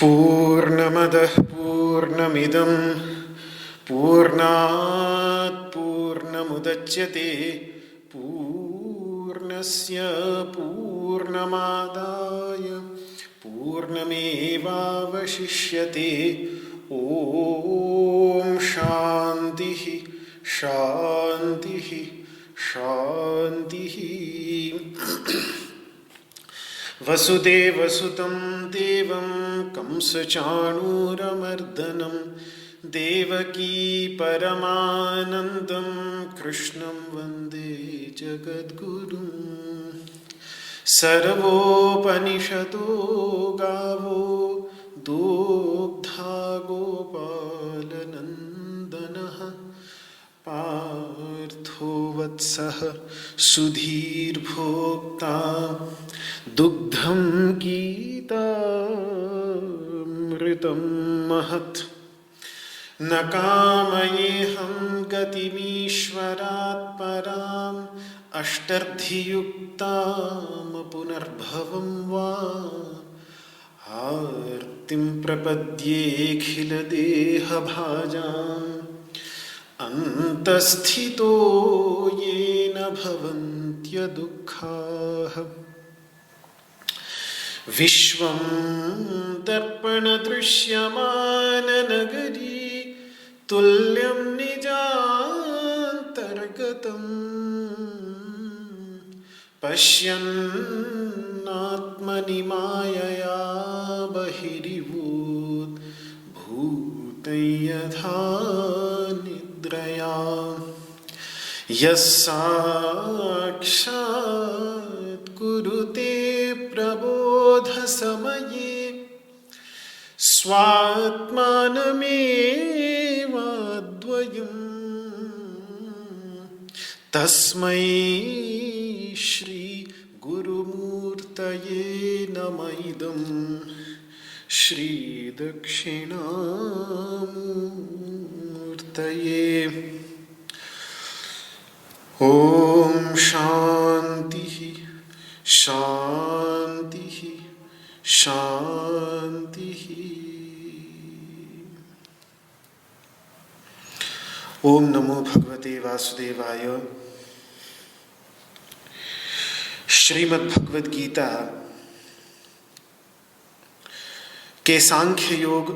पूर्णमदः पूर्णमिदं पूर्णात् पूर्णमुदच्यते पूर्णस्य पूर्णमादाय पूर्णमेवावशिष्यते। ॐ शान्तिः शान्तिः शान्तिः। वसुदेवसुतं देवं कंसचाणूरमर्दनं देवकी परमानन्दं कृष्णं वन्दे जगद्गुरुं। सर्वोपनिषदो गावो दोग्धा गोपालनन्दनः पार्थो वत्सः सुधीर्भोक्ता दुग्धं गीतामृतं महत्। न कामयेऽहं गतिमीश्वरात् पराम् अष्टर्धियुक्तां पुनर्भवं वा आर्तिं प्रपद्येऽखिलदेहभाजाम् अन्तःस्थितो येन भवन्त्यदुःखाः। विश्वं दर्पणदृश्यमाननगरी तुल्यं निजान्तर्गतम् पश्यन्नात्मनि मायया बहिरिवूत् भूतं यथा निद्रया। यस्साक्षात् कुरुते प्रबोधसमये स्वात्मानमेवाद्वयम् तस्मै श्री गुरुमूर्तये नमः इदं श्री दक्षिणामूर्तये। ॐ शान्तिः शान्तिः शान्तिः। ओम नमो भगवते वासुदेवाय। श्रीमद् भगवद गीता के सांख्य योग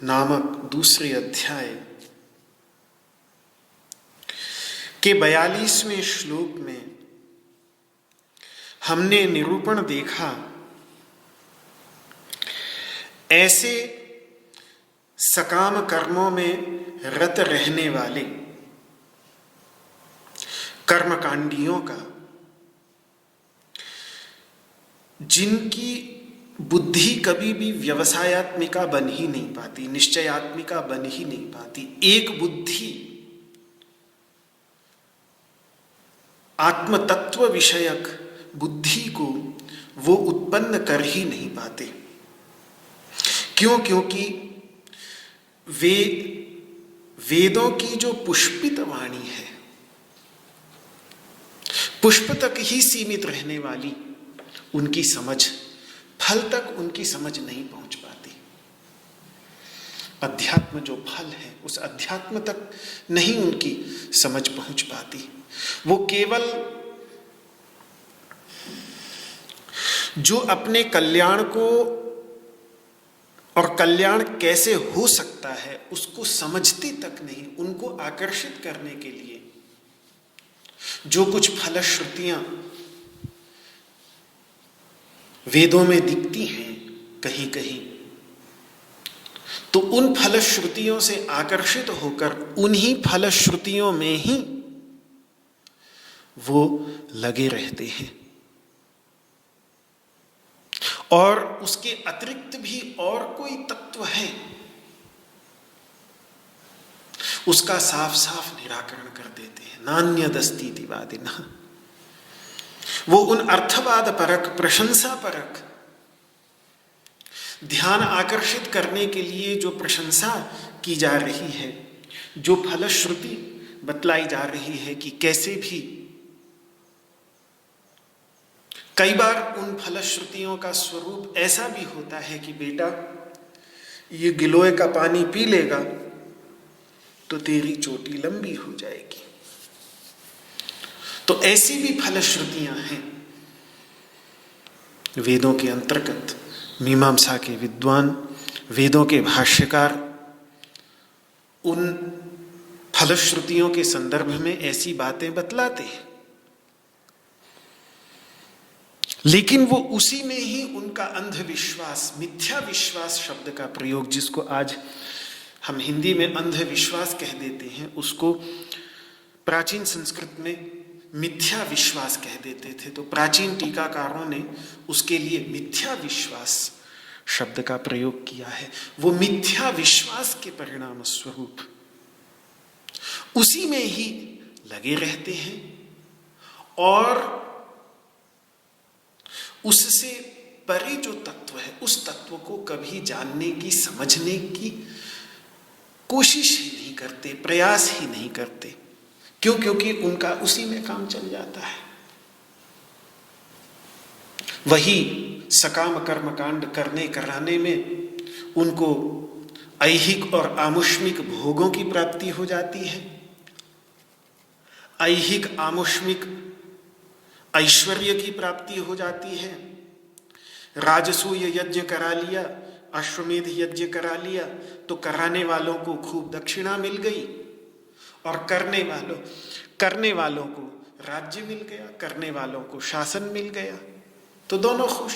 नामक दूसरे अध्याय के 42वें श्लोक में हमने निरूपण देखा ऐसे सकाम कर्मों में रत रहने वाले कर्मकांडियों का, जिनकी बुद्धि कभी भी व्यवसायत्मिका बन ही नहीं पाती, निश्चयात्मिका बन ही नहीं पाती। एक बुद्धि आत्मतत्व विषयक बुद्धि को वो उत्पन्न कर ही नहीं पाते। क्यों? क्योंकि वेदों की जो पुष्पित वाणी है, पुष्प तक ही सीमित रहने वाली उनकी समझ, फल तक उनकी समझ नहीं पहुंच पाती। अध्यात्म जो फल है, उस अध्यात्म तक नहीं उनकी समझ पहुंच पाती। वो केवल जो अपने कल्याण को और कल्याण कैसे हो सकता है उसको समझती तक नहीं, उनको आकर्षित करने के लिए जो कुछ फलश्रुतियां वेदों में दिखती हैं कहीं कहीं, तो उन फलश्रुतियों से आकर्षित होकर उन्हीं फलश्रुतियों में ही वो लगे रहते हैं। और उसके अतिरिक्त भी और कोई तत्व है, उसका साफ साफ निराकरण कर देते हैं। नान्यदस्तीति वादिनः, वो उन अर्थवाद परक, प्रशंसा परक, ध्यान आकर्षित करने के लिए जो प्रशंसा की जा रही है, जो फलश्रुति बतलाई जा रही है कि कैसे भी, कई बार उन फलश्रुतियों का स्वरूप ऐसा भी होता है कि बेटा ये गिलोय का पानी पी लेगा तो तेरी चोटी लंबी हो जाएगी। तो ऐसी भी फलश्रुतियां हैं। वेदों के अंतर्गत मीमांसा के विद्वान, वेदों के भाष्यकार उन फलश्रुतियों के संदर्भ में ऐसी बातें बतलाते हैं, लेकिन वो उसी में ही उनका अंधविश्वास, मिथ्या विश्वास शब्द का प्रयोग, जिसको आज हम हिंदी में अंधविश्वास कह देते हैं, उसको प्राचीन संस्कृत में मिथ्या विश्वास कह देते थे। तो प्राचीन टीकाकारों ने उसके लिए मिथ्या विश्वास शब्द का प्रयोग किया है। वो मिथ्या विश्वास के परिणाम स्वरूप उसी में ही लगे रहते हैं और उससे परे जो तत्व है उस तत्व को कभी जानने की, समझने की कोशिश ही नहीं करते, प्रयास ही नहीं करते। क्यों? क्योंकि उनका उसी में काम चल जाता है। वही सकाम कर्म कांड करने कराने में उनको ऐहिक और आमुष्मिक भोगों की प्राप्ति हो जाती है। ऐहिक आमुष्मिक ऐश्वर्य की प्राप्ति हो जाती है। राजसूय यज्ञ करा लिया, अश्वमेध यज्ञ करा लिया तो कराने वालों को खूब दक्षिणा मिल गई और करने वालों को राज्य मिल गया, करने वालों को शासन मिल गया, तो दोनों खुश।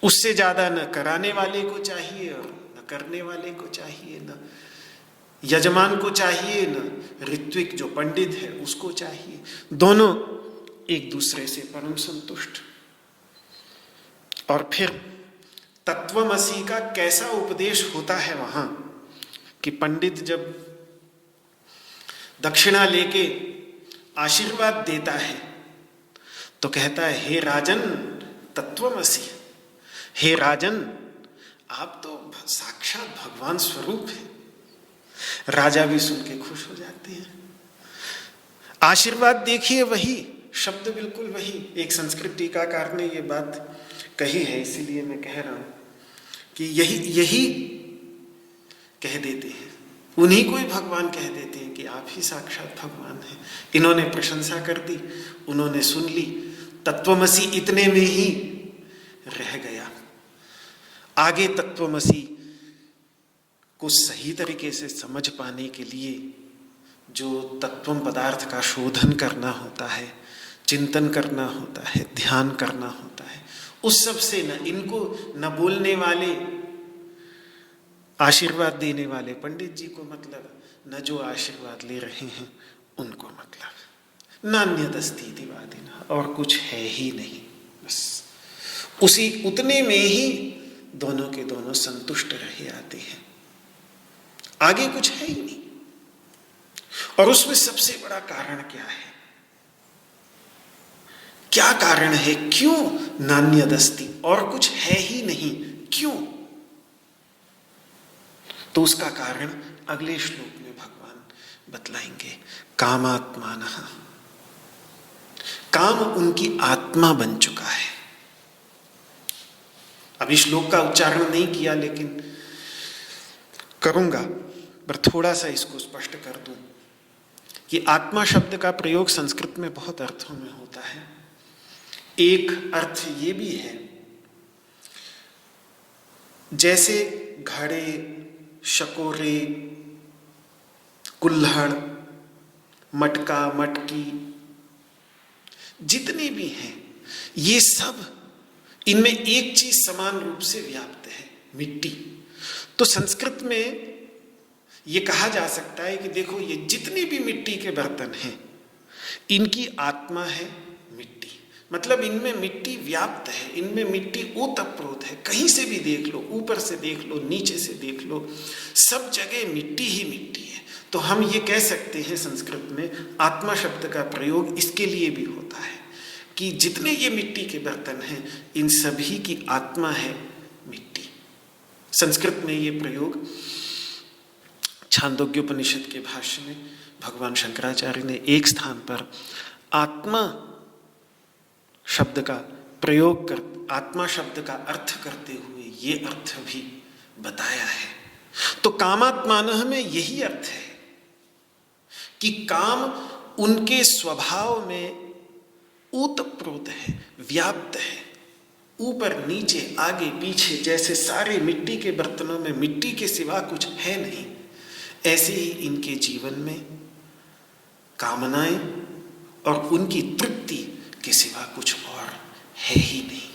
उससे ज्यादा न कराने वाले को चाहिए और न करने वाले को चाहिए, न यजमान को चाहिए, न ऋत्विक जो पंडित है उसको चाहिए। दोनों एक दूसरे से परम संतुष्ट। और फिर तत्वमसी का कैसा उपदेश होता है वहां कि पंडित जब दक्षिणा लेके आशीर्वाद देता है तो कहता है, हे राजन तत्वमसी, हे राजन आप तो साक्षात भगवान स्वरूप है। राजा भी सुन के खुश हो जाते हैं। आशीर्वाद देखिए, वही शब्द बिल्कुल वही। एक संस्कृत टीकाकार ने ये बात कही है, इसीलिए मैं कह रहा हूं कि यही कह देते हैं, उन्हीं को ही भगवान कह देते हैं कि आप ही साक्षात भगवान हैं। इन्होंने प्रशंसा कर दी, उन्होंने सुन ली, तत्वमसी इतने में ही रह गया। आगे तत्वमसी को सही तरीके से समझ पाने के लिए जो तत्वम पदार्थ का शोधन करना होता है, चिंतन करना होता है, ध्यान करना होता है, उस सब से न इनको, न बोलने वाले आशीर्वाद देने वाले पंडित जी को मतलब, न जो आशीर्वाद ले रहे हैं उनको मतलब। नान्यदस्तीति वादिनः, और कुछ है ही नहीं, बस उसी उतने में ही दोनों के दोनों संतुष्ट रहे आते हैं, आगे कुछ है ही नहीं। और उसमें सबसे बड़ा कारण क्या है? क्या कारण है? क्यों नान्यदस्ति, और कुछ है ही नहीं, क्यों? तो उसका कारण अगले श्लोक में भगवान बतलाएंगे। कामात्मानः, काम उनकी आत्मा बन चुका है। अभी श्लोक का उच्चारण नहीं किया लेकिन करूंगा, पर थोड़ा सा इसको स्पष्ट कर दूं कि आत्मा शब्द का प्रयोग संस्कृत में बहुत अर्थों में होता है। एक अर्थ ये भी है, जैसे घड़े, शकोरे, कुल्हड़, मटका, मटकी, जितने भी हैं, ये सब, इनमें एक चीज समान रूप से व्याप्त है, मिट्टी। तो संस्कृत में ये कहा जा सकता है कि देखो, ये जितने भी मिट्टी के बर्तन हैं, इनकी आत्मा है मिट्टी। मतलब इनमें मिट्टी व्याप्त है, इनमें मिट्टी ओतप्रोत है। कहीं से भी देख लो, ऊपर से देख लो, नीचे से देख लो, सब जगह मिट्टी ही मिट्टी है। तो हम ये कह सकते हैं संस्कृत में आत्मा शब्द का प्रयोग इसके लिए भी होता है कि जितने ये मिट्टी के बर्तन हैं, इन सभी की आत्मा है मिट्टी। संस्कृत में ये प्रयोग छांदोग्योपनिषद के भाष्य में भगवान शंकराचार्य ने एक स्थान पर आत्मा शब्द का प्रयोग कर, आत्मा शब्द का अर्थ करते हुए ये अर्थ भी बताया है। तो कामात्मानः में यही अर्थ है कि काम उनके स्वभाव में ओतप्रोत है, व्याप्त है, ऊपर नीचे आगे पीछे, जैसे सारे मिट्टी के बर्तनों में मिट्टी के सिवा कुछ है नहीं, ऐसे ही इनके जीवन में कामनाएं और उनकी तृप्ति के सिवा कुछ और है ही नहीं।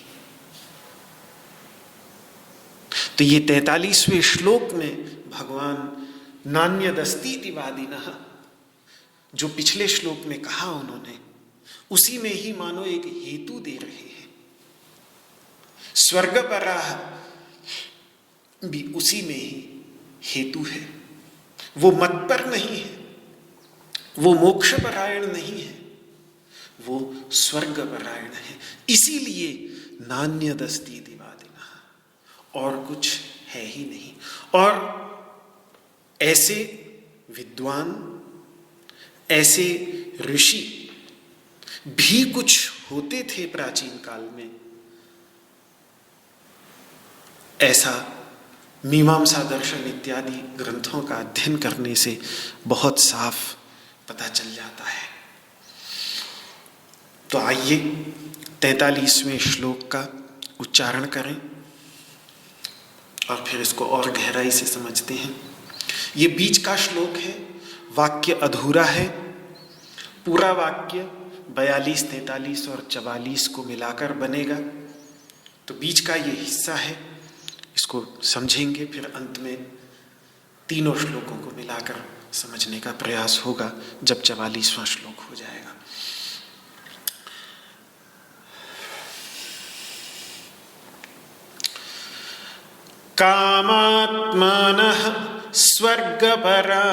तो ये 43वें श्लोक में भगवान नान्यदस्तीति वादिनः, जो पिछले श्लोक में कहा उन्होंने, उसी में ही मानो एक हेतु दे रहे हैं। स्वर्गपराः भी उसी में ही हेतु है। वो मत पर नहीं है, वो मोक्षपरायण नहीं है, वो स्वर्गपरायण है। इसीलिए नान्यदस्तीति वादिनः, और कुछ है ही नहीं। और ऐसे विद्वान, ऐसे ऋषि भी कुछ होते थे प्राचीन काल में। ऐसा मीमांसा दर्शन इत्यादि ग्रंथों का अध्ययन करने से बहुत साफ पता चल जाता है। तो आइए 43वें श्लोक का उच्चारण करें और फिर इसको और गहराई से समझते हैं। ये बीच का श्लोक है, वाक्य अधूरा है। पूरा वाक्य 42, 43 और 44 को मिलाकर बनेगा। तो बीच का ये हिस्सा है, इसको समझेंगे, फिर अंत में तीनों श्लोकों को मिलाकर समझने का प्रयास होगा जब 44वां श्लोक हो जाएगा। कामात्मानः स्वर्गपरा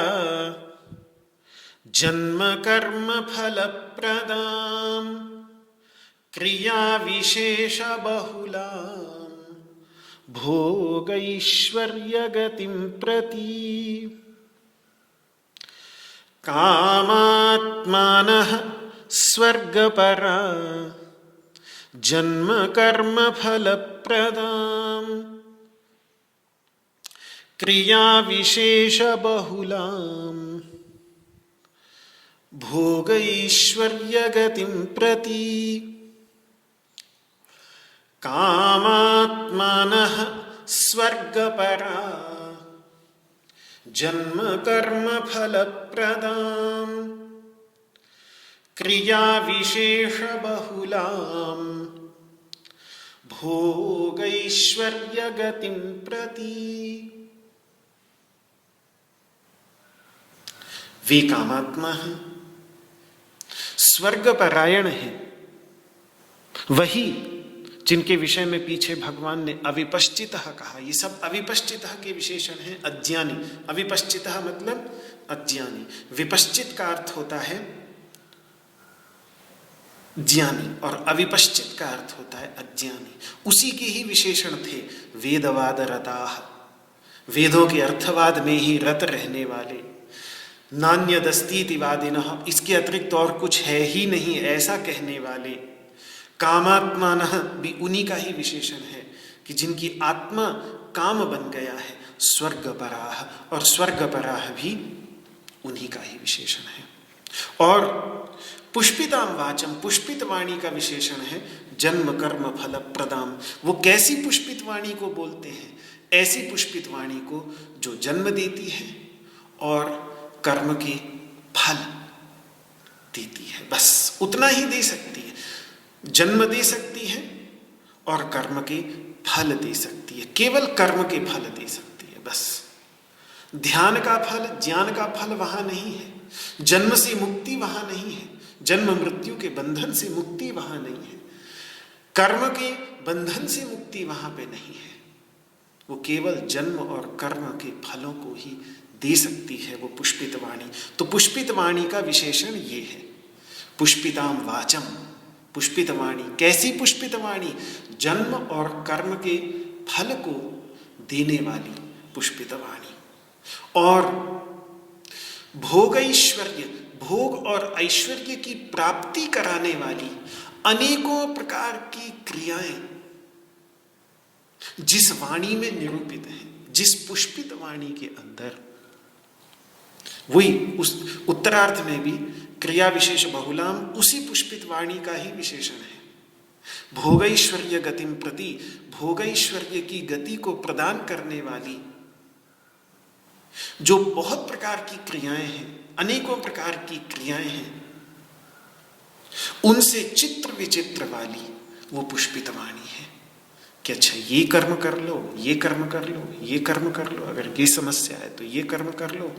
जन्म कर्म फलप्रदां क्रिया विशेष बहुलां भोगैश्वर्य गतिं प्रति। कामात्मानः स्वर्गपरा जन्म कर्म फलप्रदां क्रिया विशेष बहुलां भोगैश्वर्य गतिं प्रति। कामात्मानः स्वर्गपरा जन्म कर्म फलप्रदां क्रिया विशेष बहुलां भोगैश्वर्य गतिं प्रति। वे कामात्मा हैं, स्वर्गपरायण हैं, वही जिनके विषय में पीछे भगवान ने अविपश्चितः कहा। ये सब अविपश्चितः के विशेषण हैं। अज्ञानी, अविपश्चितः मतलब अज्ञानी, विपश्चित का अर्थ होता है ज्ञानी और अविपश्चित का अर्थ होता है अज्ञानी। उसी के ही विशेषण थे वेदवाद रताः, वेदों के अर्थवाद में ही रत रहने वाले, नान्यदस्तीति वादिनः, इसके अतिरिक्त और कुछ है ही नहीं ऐसा कहने वाले, कामात्मानः भी उन्हीं का ही विशेषण है कि जिनकी आत्मा काम बन गया है, स्वर्गपराः, और स्वर्गपराः भी उन्हीं का ही विशेषण है। और पुष्पिताम वाचम, पुष्पित वाणी का विशेषण है जन्म कर्म फल प्रदाम। वो कैसी पुष्पित वाणी को बोलते हैं? ऐसी पुष्पित वाणी को जो जन्म देती है और कर्म के फल देती है, बस उतना ही दे सकती है। जन्म दे सकती है और कर्म के फल दे सकती है, केवल कर्म के फल दे सकती है बस। ध्यान का फल, ज्ञान का फल वहां नहीं है, जन्म से मुक्ति वहां नहीं है, जन्म मृत्यु के बंधन से मुक्ति वहां नहीं है, कर्म के बंधन से मुक्ति वहां पे नहीं है। वो केवल जन्म और कर्म के फलों को ही दे सकती है वो पुष्पित वाणी। तो पुष्पित वाणी का विशेषण ये है, पुष्पिताम वाचम, पुष्पित वाणी। कैसी पुष्पित वाणी? जन्म और कर्म के फल को देने वाली पुष्पित वाणी। और भोग ऐश्वर्य, भोग और ऐश्वर्य की प्राप्ति कराने वाली अनेकों प्रकार की क्रियाएं जिस वाणी में निरूपित हैं, जिस पुष्पित वाणी के अंदर, वही उस उत्तरार्थ में भी क्रिया विशेष बहुलाम उसी पुष्पित वाणी का ही विशेषण है। भोगैश्वर्य गतिम प्रति, भोगैश्वर्य की गति को प्रदान करने वाली जो बहुत प्रकार की क्रियाएं हैं, अनेकों प्रकार की क्रियाएं हैं, उनसे चित्र विचित्र वाली वो पुष्पित वाणी है कि अच्छा ये कर्म कर लो, ये कर्म कर लो, ये कर्म कर लो, अगर ये समस्या है तो ये कर्म कर लो।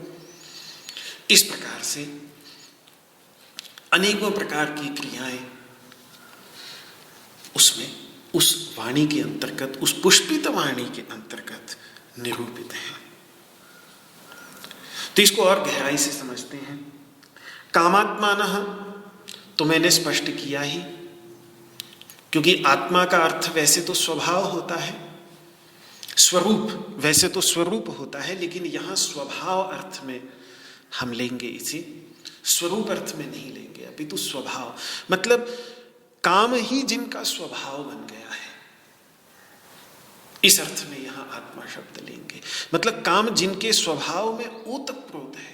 इस प्रकार से अनेकों प्रकार की क्रियाएं उसमें, उस वाणी के अंतर्गत, उस पुष्पित वाणी के अंतर्गत निरूपित है। तो इसको और गहराई से समझते हैं। कामात्मानः तो मैंने स्पष्ट किया ही, क्योंकि आत्मा का अर्थ वैसे तो स्वभाव होता है, स्वरूप वैसे तो स्वरूप होता है, लेकिन यहां स्वभाव अर्थ में हम लेंगे इसे, स्वरूप अर्थ में नहीं लेंगे, अभी तो स्वभाव मतलब काम ही जिनका स्वभाव बन गया है, इस अर्थ में यहां आत्मा शब्द लेंगे। मतलब काम जिनके स्वभाव में ओतप्रोत है,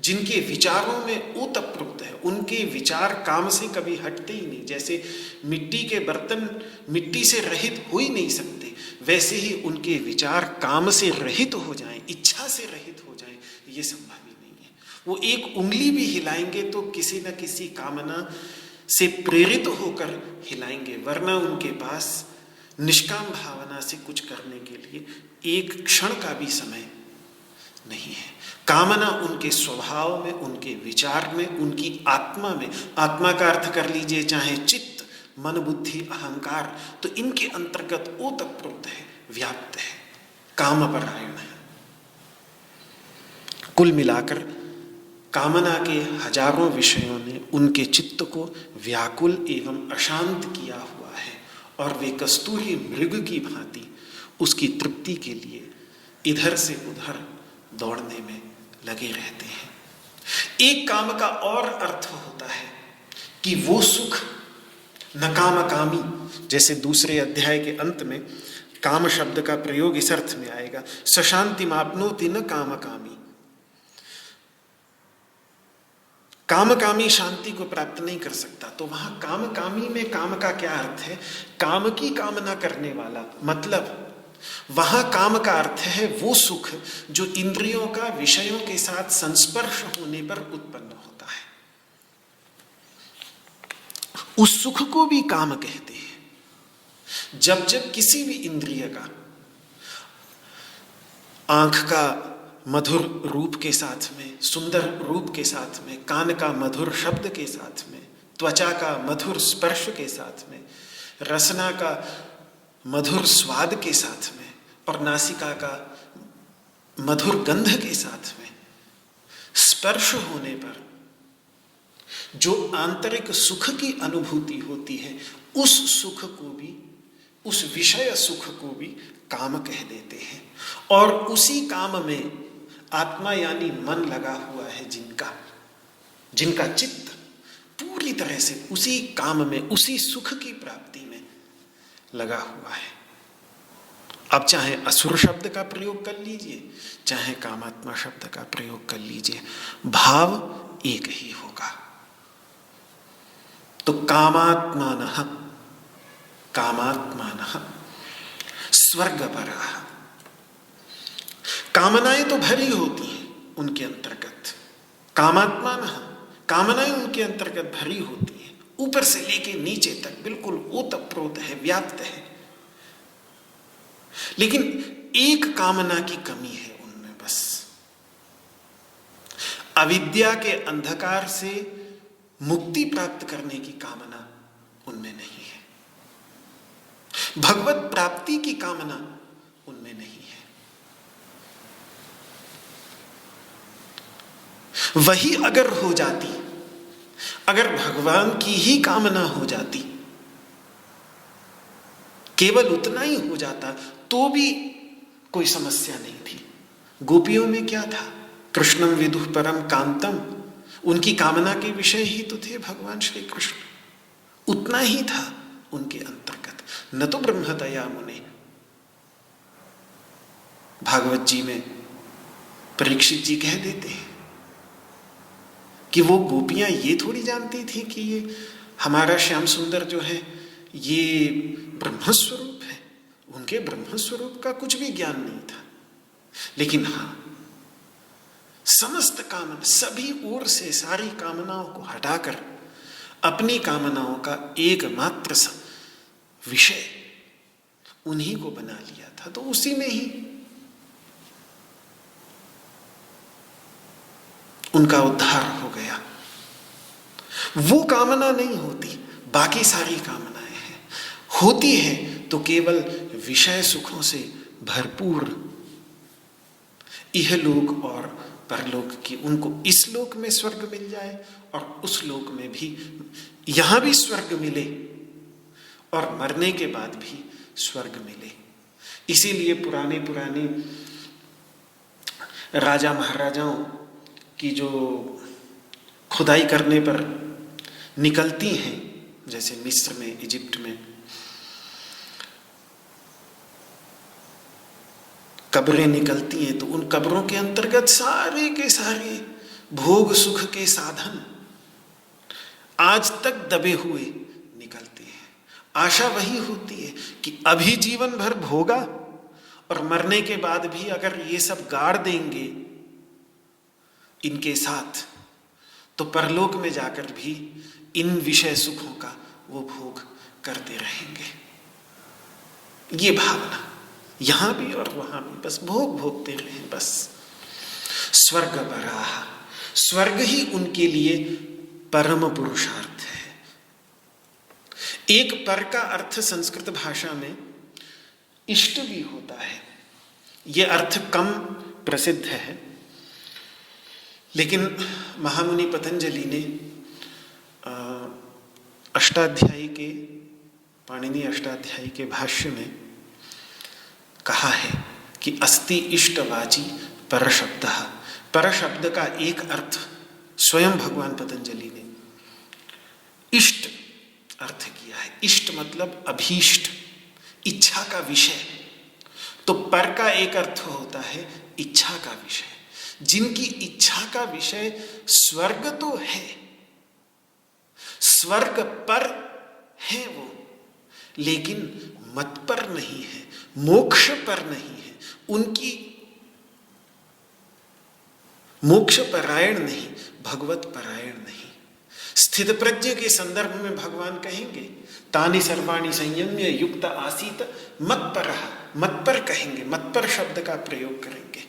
जिनके विचारों में ओतप्रोत है, उनके विचार काम से कभी हटते ही नहीं। जैसे मिट्टी के बर्तन मिट्टी से रहित हो ही नहीं सकते, वैसे ही उनके विचार काम से रहित हो जाएं, इच्छा से रहित हो जाएं, ये संभव ही नहीं है। वो एक उंगली भी हिलाएंगे तो किसी न किसी कामना से प्रेरित होकर हिलाएंगे, वरना उनके पास निष्काम भावना से कुछ करने के लिए एक क्षण का भी समय नहीं है। कामना उनके स्वभाव में, उनके विचार में, उनकी आत्मा में, आत्मा का अर्थ कर लीजिए चाहे चित्त, मन, बुद्धि, अहंकार, तो इनके अंतर्गत ओतप्रोत है, व्याप्त है, कामपरायण है। कुल मिलाकर कामना के हजारों विषयों ने उनके चित्त को व्याकुल एवं अशांत किया हुआ है, और वे कस्तूरी मृग की भांति उसकी तृप्ति के लिए इधर से उधर दौड़ने में लगे रहते हैं। एक काम का और अर्थ होता है कि वो सुख नकामकामी, जैसे दूसरे अध्याय के अंत में काम शब्द का प्रयोग इस अर्थ में आएगा, सशांति मापनोति न कामकामी। कामकामी शांति को प्राप्त नहीं कर सकता, तो वहां कामकामी में काम का क्या अर्थ है? काम की कामना करने वाला, मतलब वहां काम का अर्थ है वो सुख जो इंद्रियों का विषयों के साथ संस्पर्श होने पर उत्पन्न होता है, उस सुख को भी काम कहते हैं। जब जब किसी भी इंद्रिय का, आंख का मधुर रूप के साथ में, सुंदर रूप के साथ में, कान का मधुर शब्द के साथ में, त्वचा का मधुर स्पर्श के साथ में, रसना का मधुर स्वाद के साथ में, और नासिका का मधुर गंध के साथ में स्पर्श होने पर जो आंतरिक सुख की अनुभूति होती है, उस सुख को भी, उस विषय सुख को भी काम कह देते हैं। और उसी काम में आत्मा यानी मन लगा हुआ है जिनका चित्त पूरी तरह से उसी काम में, उसी सुख की प्राप्ति में लगा हुआ है। अब चाहे असुर शब्द का प्रयोग कर लीजिए, चाहे कामात्मा शब्द का प्रयोग कर लीजिए, भाव एक ही होगा। तो कामात्मानः स्वर्गपरः, कामनाएं तो भरी होती हैं उनके अंतर्गत, कामात्मानः, कामनाएं उनके अंतर्गत भरी होती हैं, ऊपर से लेके नीचे तक बिल्कुल ओतप्रोत है, व्याप्त है। लेकिन एक कामना की कमी है उनमें, बस अविद्या के अंधकार से मुक्ति प्राप्त करने की कामना उनमें नहीं है, भगवत प्राप्ति की कामना उनमें नहीं है। वही अगर हो जाती, अगर भगवान की ही कामना हो जाती, केवल उतना ही हो जाता तो भी कोई समस्या नहीं थी। गोपियों में क्या था? कृष्णम विदुः परम कांतम, उनकी कामना के विषय ही तो थे भगवान श्री कृष्ण, उतना ही था उनके अंतर्गत, न तो ब्रह्मतया मुने। भागवत जी में परीक्षित जी कह देते हैं कि वो गोपियां ये थोड़ी जानती थी कि ये हमारा श्याम सुंदर जो है ये ब्रह्मस्वरूप है, उनके ब्रह्मस्वरूप का कुछ भी ज्ञान नहीं था। लेकिन हाँ, समस्त कामना, सभी ओर से सारी कामनाओं को हटाकर अपनी कामनाओं का एकमात्र विषय उन्हीं को बना लिया था, तो उसी में ही उनका उद्धार हो गया। वो कामना नहीं होती, बाकी सारी कामनाएं हैं, होती है तो केवल विषय सुखों से भरपूर, इहलोक और परलोक की, उनको इस लोक में स्वर्ग मिल जाए और उस लोक में भी, यहां भी स्वर्ग मिले और मरने के बाद भी स्वर्ग मिले। इसीलिए पुराने राजा महाराजाओं की जो खुदाई करने पर निकलती हैं, जैसे मिस्र में, इजिप्ट में कब्रें निकलती हैं, तो उन कब्रों के अंतर्गत सारे के सारे भोग सुख के साधन आज तक दबे हुए निकलते हैं। आशा वही होती है कि अभी जीवन भर भोगा और मरने के बाद भी अगर ये सब गाड़ देंगे इनके साथ, तो परलोक में जाकर भी इन विषय सुखों का वो भोग करते रहेंगे। ये भावना यहां भी और वहां भी, बस भोग भोगते रहे, बस। स्वर्ग पराः, स्वर्ग ही उनके लिए परम पुरुषार्थ है। एक पर का अर्थ संस्कृत भाषा में इष्ट भी होता है। यह अर्थ कम प्रसिद्ध है, लेकिन महामुनि पतंजलि ने अष्टाध्यायी के, पाणिनि अष्टाध्यायी के भाष्य में कहा है कि अस्ति इष्टवाची पर शब्द। पर शब्द का एक अर्थ स्वयं भगवान पतंजलि ने इष्ट अर्थ किया है। इष्ट मतलब अभीष्ट, इच्छा का विषय। तो पर का एक अर्थ होता है इच्छा का विषय। जिनकी इच्छा का विषय स्वर्ग तो है, स्वर्ग पर है वो, लेकिन मत पर नहीं है, मोक्ष पर नहीं है, उनकी मोक्ष परायण नहीं, भगवत परायण नहीं। स्थित प्रज्ञ के संदर्भ में भगवान कहेंगे तानि सर्वाणि संयम्य युक्त आसीत मत्परः, मत पर कहेंगे, मत पर शब्द का प्रयोग करेंगे।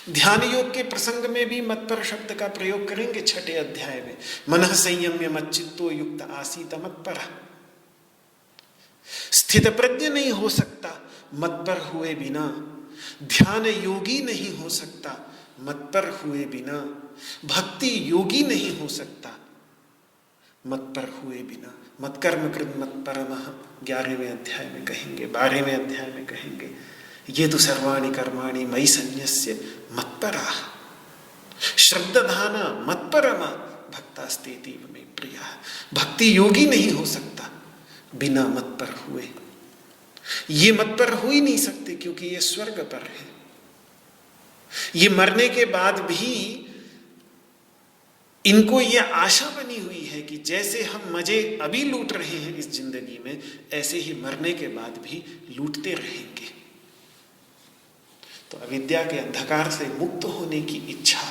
ध्यान योग के प्रसंग में भी मत पर शब्द का प्रयोग करेंगे। 6 अध्याय में मनः संयम्य मच्चित्तो युक्त आसीत मत्परः। स्थित प्रज्ञ नहीं हो सकता मत पर हुए बिना, ध्यान योगी नहीं हो सकता मत पर हुए बिना, भक्ति योगी नहीं हो सकता मत पर हुए बिना। मत कर्म कृत मत परमः 11वें अध्याय में कहेंगे, 12वें अध्याय में कहेंगे। ये तो सर्वाणि कर्माणि मयि सन्न्यस्य मत्पराः श्रद्धाना मत्परमा भक्तास्तेतीव मे प्रिया। भक्ति योगी नहीं हो सकता बिना मत्पर हुए। ये मत्पर हो ही नहीं सकते क्योंकि ये स्वर्ग पर है। ये मरने के बाद भी इनको ये आशा बनी हुई है कि जैसे हम मजे अभी लूट रहे हैं इस जिंदगी में, ऐसे ही मरने के बाद भी लूटते रहेंगे। तो अविद्या के अंधकार से मुक्त होने की इच्छा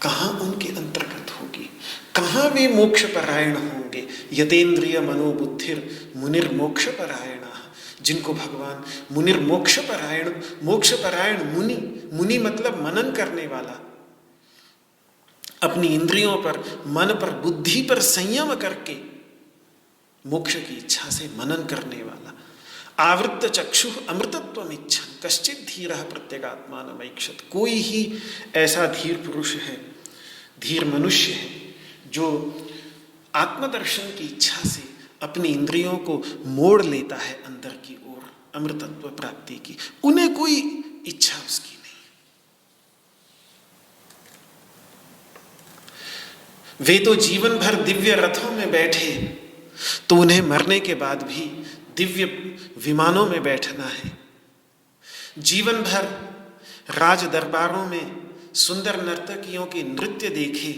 कहाँ उनके अंतर्गत होगी? कहाँ वे मोक्ष परायण होंगे? यतेन्द्रिय मनोबुद्धिर मुनिर्मोक्ष परायण, जिनको भगवान मुनिर्मोक्ष परायण, मोक्ष परायण मुनि, मुनि मतलब मनन करने वाला, अपनी इंद्रियों पर, मन पर, बुद्धि पर संयम करके मोक्ष की इच्छा से मनन करने वाला। आवृत्त चक्षु अमृतत्वम इच्छन कश्चित धीरः प्रत्यगात्मानमैक्षत। कोई ही ऐसा धीर पुरुष है, धीर मनुष्य है जो आत्मदर्शन की इच्छा से अपनी इंद्रियों को मोड़ लेता है अंदर की ओर अमृतत्व प्राप्ति की। उन्हें कोई इच्छा उसकी नहीं। वे तो जीवन भर दिव्य रथों में बैठे, तो उन्हें मरने के बाद भी दिव्य विमानों में बैठना है। जीवन भर राज दरबारों में सुंदर नर्तकियों के नृत्य देखे,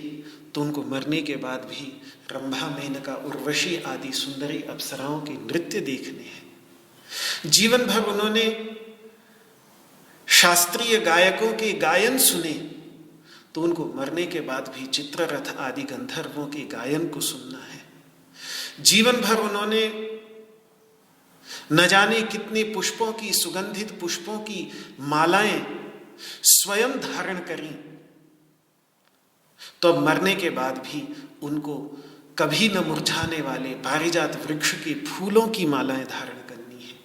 तो उनको मरने के बाद भी रंभा, मेनका, उर्वशी आदि सुंदरी अप्सराओं के नृत्य देखने हैं। जीवन भर उन्होंने शास्त्रीय गायकों के गायन सुने, तो उनको मरने के बाद भी चित्ररथ आदि गंधर्वों के गायन को सुनना है। जीवन भर उन्होंने न जाने कितने पुष्पों की, सुगंधित पुष्पों की मालाएं स्वयं धारण करी, तो अब मरने के बाद भी उनको कभी न मुरझाने वाले पारिजात वृक्ष के फूलों की मालाएं धारण करनी है।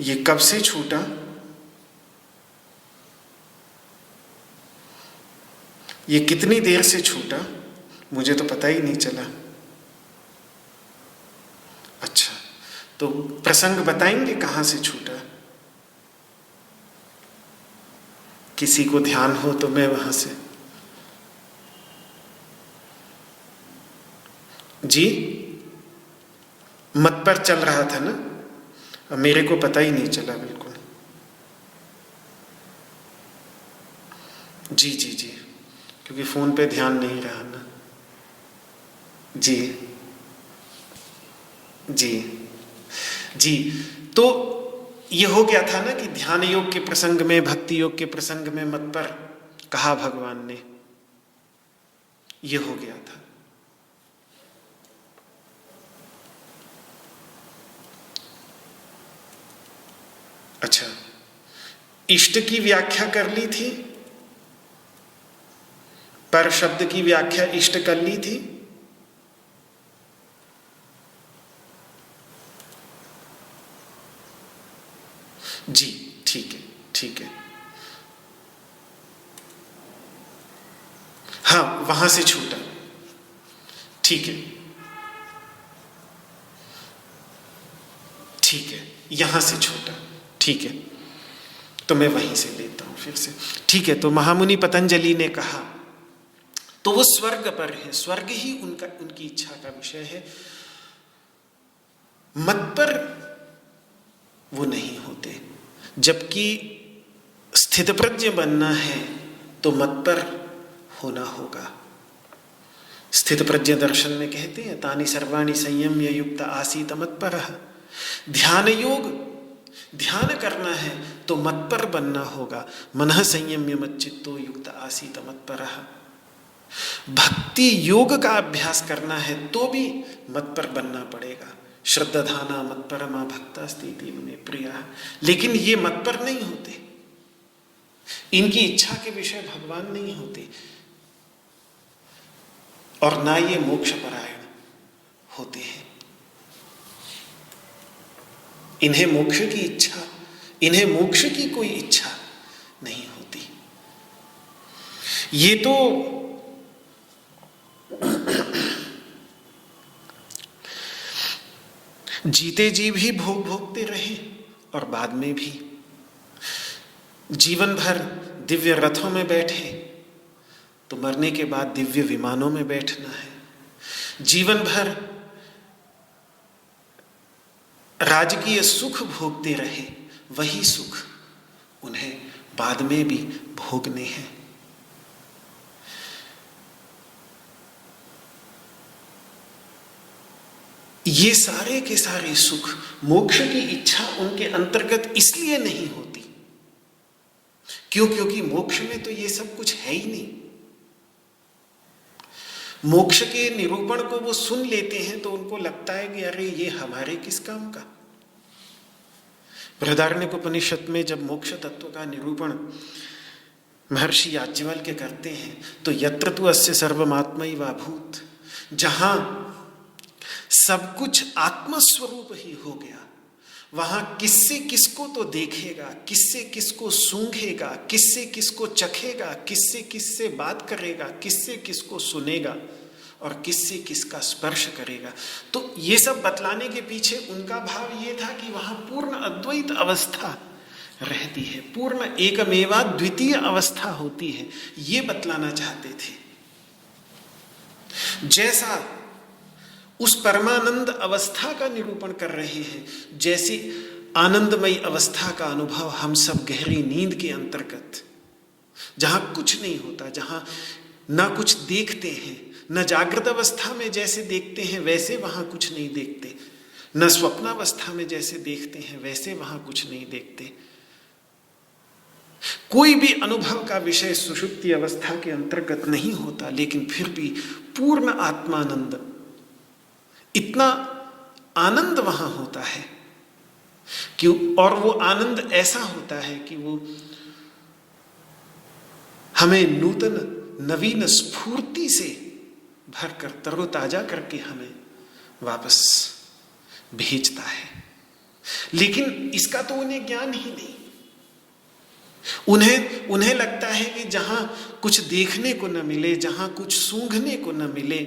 ये कब से छूटा? ये कितनी देर से छूटा? मुझे तो पता ही नहीं चला। अच्छा, तो प्रसंग बताएंगे कहाँ से छूटा? किसी को ध्यान हो तो मैं वहां से। जी, मत पर चल रहा था ना, मेरे को पता ही नहीं चला बिल्कुल। जी जी जी, क्योंकि फोन पे ध्यान नहीं रहा ना। जी जी जी, तो ये हो गया था ना कि ध्यान योग के प्रसंग में, भक्ति योग के प्रसंग में मत पर कहा भगवान ने, ये हो गया था। अच्छा, इष्ट की व्याख्या कर ली थी, पर शब्द की व्याख्या इष्ट कर ली थी। जी ठीक है, ठीक है। हाँ, वहां से छूटा, ठीक है ठीक है, यहां से छूटा, ठीक है। तो मैं वहीं से लेता हूं फिर से, ठीक है। तो महामुनि पतंजलि ने कहा, तो वो स्वर्ग पर है, स्वर्ग ही उनकी इच्छा का विषय है। मत पर वो नहीं होते। जबकि स्थितप्रज्ञ बनना है तो मत पर होना होगा। स्थितप्रज्ञ दर्शन में कहते हैं, तानि सर्वाणि संयम्य युक्त आसीत मत्परः। ध्यान योग, ध्यान करना है तो मत पर बनना होगा। मनः संयम्य मच्चित्तो युक्त आसीत मत्परः। भक्ति योग का अभ्यास करना है तो भी मत पर बनना पड़ेगा। श्रद्धाना मत्परमा भक्तास्तीति में प्रिया। लेकिन ये मत पर नहीं होते, इनकी इच्छा के विषय भगवान नहीं होते, और ना ये मोक्ष परायण होते हैं। इन्हें मोक्ष की इच्छा, इन्हें मोक्ष की कोई इच्छा नहीं होती। ये तो जीते जी भी भोग भोगते रहे और बाद में भी जीवन भर दिव्य रथों में बैठे तो मरने के बाद दिव्य विमानों में बैठना है। जीवन भर राजकीय सुख भोगते रहे, वही सुख उन्हें बाद में भी भोगने हैं। ये सारे के सारे सुख, मोक्ष की इच्छा उनके अंतर्गत इसलिए नहीं होती क्योंकि मोक्ष में तो ये सब कुछ है ही नहीं। मोक्ष के निरूपण को वो सुन लेते हैं तो उनको लगता है कि अरे ये हमारे किस काम का। बृहदारण्यक उपनिषद में जब मोक्ष तत्व का निरूपण महर्षि याज्ञवल्क्य करते हैं तो यत्र तु अस्य सर्वमात्मैवाभूत, जहां सब कुछ आत्मस्वरूप ही हो गया, वहां किससे किसको तो देखेगा, किससे किसको सूंघेगा, किससे किसको चखेगा, किससे किससे बात करेगा, किससे किसको सुनेगा और किससे किसका स्पर्श करेगा। तो ये सब बतलाने के पीछे उनका भाव ये था कि वहां पूर्ण अद्वैत अवस्था रहती है, पूर्ण एकमेवा द्वितीय अवस्था होती है, ये बतलाना चाहते थे। जैसा उस परमानंद अवस्था का निरूपण कर रहे हैं, जैसी आनंदमयी अवस्था का अनुभव हम सब गहरी नींद के अंतर्गत, जहां कुछ नहीं होता, जहां ना कुछ देखते हैं, न जागृत अवस्था में जैसे देखते हैं वैसे वहां कुछ नहीं देखते, न स्वप्नावस्था में जैसे देखते हैं वैसे वहां कुछ नहीं देखते। कोई भी अनुभव का विषय सुषुप्ति अवस्था के अंतर्गत नहीं होता, लेकिन फिर भी पूर्ण आत्मानंद, इतना आनंद वहां होता है कि, और वो आनंद ऐसा होता है कि वो हमें नूतन नवीन स्फूर्ति से भरकर तरोताजा करके हमें वापस भेजता है। लेकिन इसका तो उन्हें ज्ञान ही नहीं। उन्हें लगता है कि जहां कुछ देखने को न मिले, जहां कुछ सूंघने को न मिले,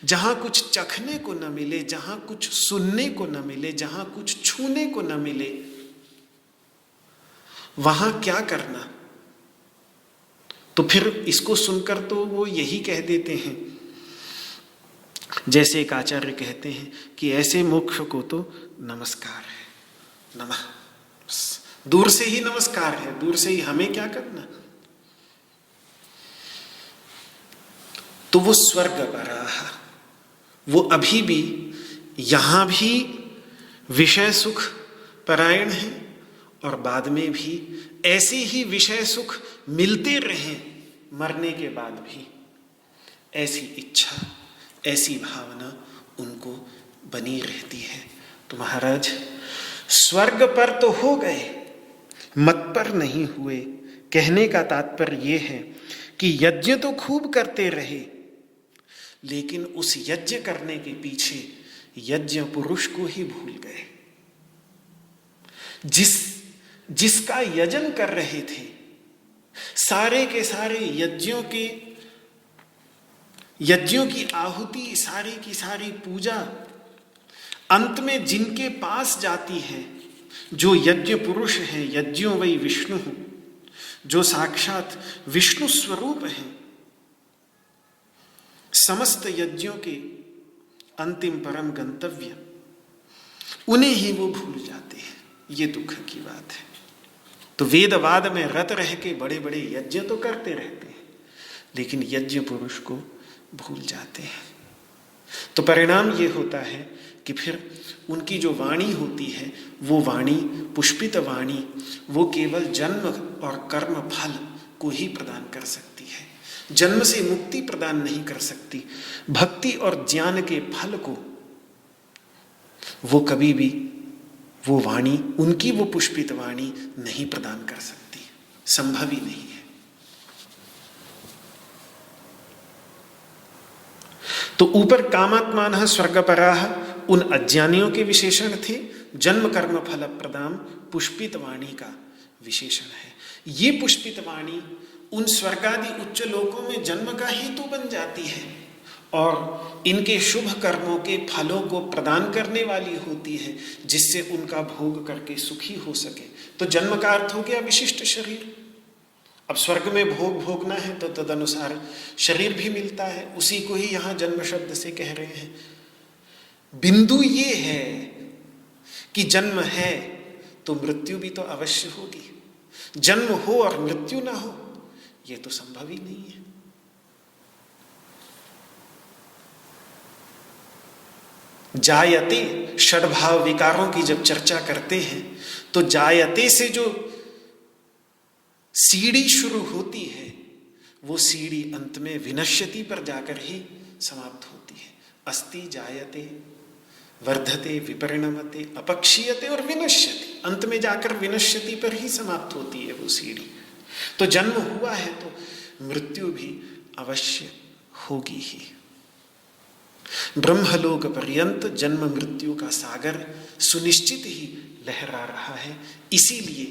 जहां कुछ चखने को न मिले, जहां कुछ सुनने को न मिले, जहां कुछ छूने को न मिले, वहां क्या करना। तो फिर इसको सुनकर तो वो यही कह देते हैं, जैसे एक आचार्य कहते हैं कि ऐसे मोक्ष को तो नमस्कार है, नमः, दूर से ही नमस्कार है, दूर से ही, हमें क्या करना। तो वो स्वर्ग पराह, वो अभी भी यहां भी विषय सुख परायण है और बाद में भी ऐसे ही विषय सुख मिलते रहे मरने के बाद भी, ऐसी इच्छा, ऐसी भावना उनको बनी रहती है। तो महाराज स्वर्ग पर तो हो गए, मत पर नहीं हुए। कहने का तात्पर्य यह है कि यज्ञ तो खूब करते रहे, लेकिन उस यज्ञ करने के पीछे यज्ञ पुरुष को ही भूल गए, जिसका यजन कर रहे थे। सारे के सारे यज्ञों की आहुति, सारी की सारी पूजा अंत में जिनके पास जाती है, जो यज्ञ पुरुष है, यज्ञो वै विष्णु, जो साक्षात विष्णु स्वरूप है, समस्त यज्ञों के अंतिम परम गंतव्य, उन्हें ही वो भूल जाते हैं। ये दुख की बात है। तो वेदवाद में रत रह के बड़े बड़े यज्ञ तो करते रहते हैं, लेकिन यज्ञ पुरुष को भूल जाते हैं। तो परिणाम ये होता है कि फिर उनकी जो वाणी होती है, वो वाणी, पुष्पित वाणी, वो केवल जन्म और कर्म फल को ही प्रदान कर सकती है, जन्म से मुक्ति प्रदान नहीं कर सकती। भक्ति और ज्ञान के फल को वो कभी भी, वो वाणी, उनकी वो पुष्पित वाणी नहीं प्रदान कर सकती, संभव ही नहीं है। तो ऊपर कामात्मानः स्वर्गपराः, उन अज्ञानियों के विशेषण थे, जन्म कर्म फल प्रदाम पुष्पित वाणी का विशेषण है। ये पुष्पित वाणी उन स्वर्गादि उच्च लोकों में जन्म का हेतु बन जाती है और इनके शुभ कर्मों के फलों को प्रदान करने वाली होती है, जिससे उनका भोग करके सुखी हो सके। तो जन्म का अर्थ हो गया विशिष्ट शरीर। अब स्वर्ग में भोग भोगना है तो तदनुसार शरीर भी मिलता है, उसी को ही यहाँ जन्म शब्द से कह रहे हैं। बिंदु ये है कि जन्म है तो मृत्यु भी तो अवश्य होगी। जन्म हो और मृत्यु ना हो, ये तो संभव ही नहीं है। जायते, षड्भाव विकारों की जब चर्चा करते हैं तो जायते से जो सीढ़ी शुरू होती है वो सीढ़ी अंत में विनश्यति पर जाकर ही समाप्त होती है। अस्ति, जायते, वर्धते, विपरिणमते, अपक्षीयते और विनश्यति, अंत में जाकर विनश्यति पर ही समाप्त होती है वो सीढ़ी। तो जन्म हुआ है तो मृत्यु भी अवश्य होगी ही। ब्रह्मलोक पर्यंत जन्म मृत्यु का सागर सुनिश्चित ही लहरा रहा है। इसीलिए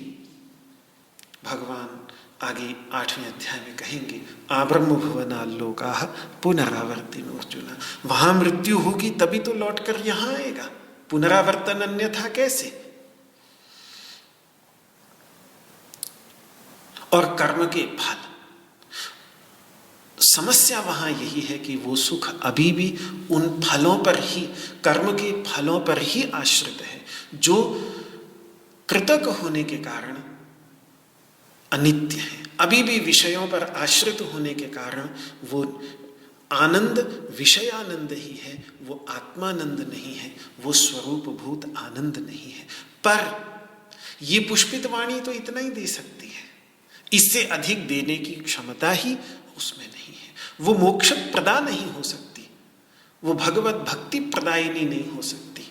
भगवान आगे 8वें अध्याय में कहेंगे, आब्रह्म भुवनाल्लोकाः पुनरावर्तिनोर्जुन। वहां मृत्यु होगी तभी तो लौटकर यहां आएगा, पुनरावर्तन अन्यथा कैसे। और कर्म के फल, समस्या वहां यही है कि वो सुख अभी भी उन फलों पर ही, कर्म के फलों पर ही आश्रित है, जो कृतक होने के कारण अनित्य है। अभी भी विषयों पर आश्रित होने के कारण वो आनंद विषयानंद ही है, वो आत्मानंद नहीं है, वो स्वरूप भूत आनंद नहीं है। पर ये पुष्पित वाणी तो इतना ही दे सकती है, इससे अधिक देने की क्षमता ही उसमें नहीं है। वो मोक्ष प्रदा नहीं हो सकती, वो भगवत भक्ति प्रदायिनी नहीं हो सकती,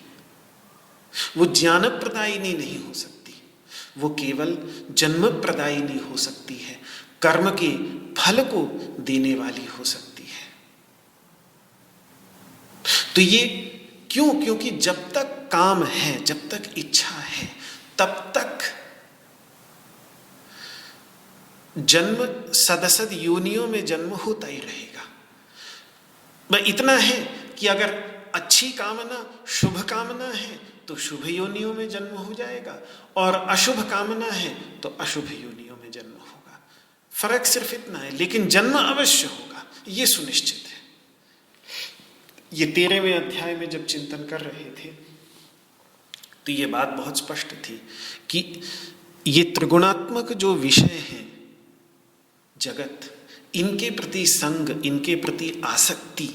वो ज्ञान प्रदायिनी नहीं हो सकती, वो केवल जन्म प्रदायिनी हो सकती है, कर्म के फल को देने वाली हो सकती है। तो ये क्यों? क्योंकि जब तक काम है, जब तक इच्छा है, तब तक जन्म सदसद योनियों में जन्म होता ही रहेगा। वह इतना है कि अगर अच्छी कामना, शुभ कामना है तो शुभ योनियों में जन्म हो जाएगा, और अशुभ कामना है तो अशुभ योनियों में जन्म होगा। फर्क सिर्फ इतना है, लेकिन जन्म अवश्य होगा, ये सुनिश्चित है। ये 13वें अध्याय में जब चिंतन कर रहे थे तो ये बात बहुत स्पष्ट थी कि ये त्रिगुणात्मक जो विषय हैं, जगत, इनके प्रति संग, इनके प्रति आसक्ति,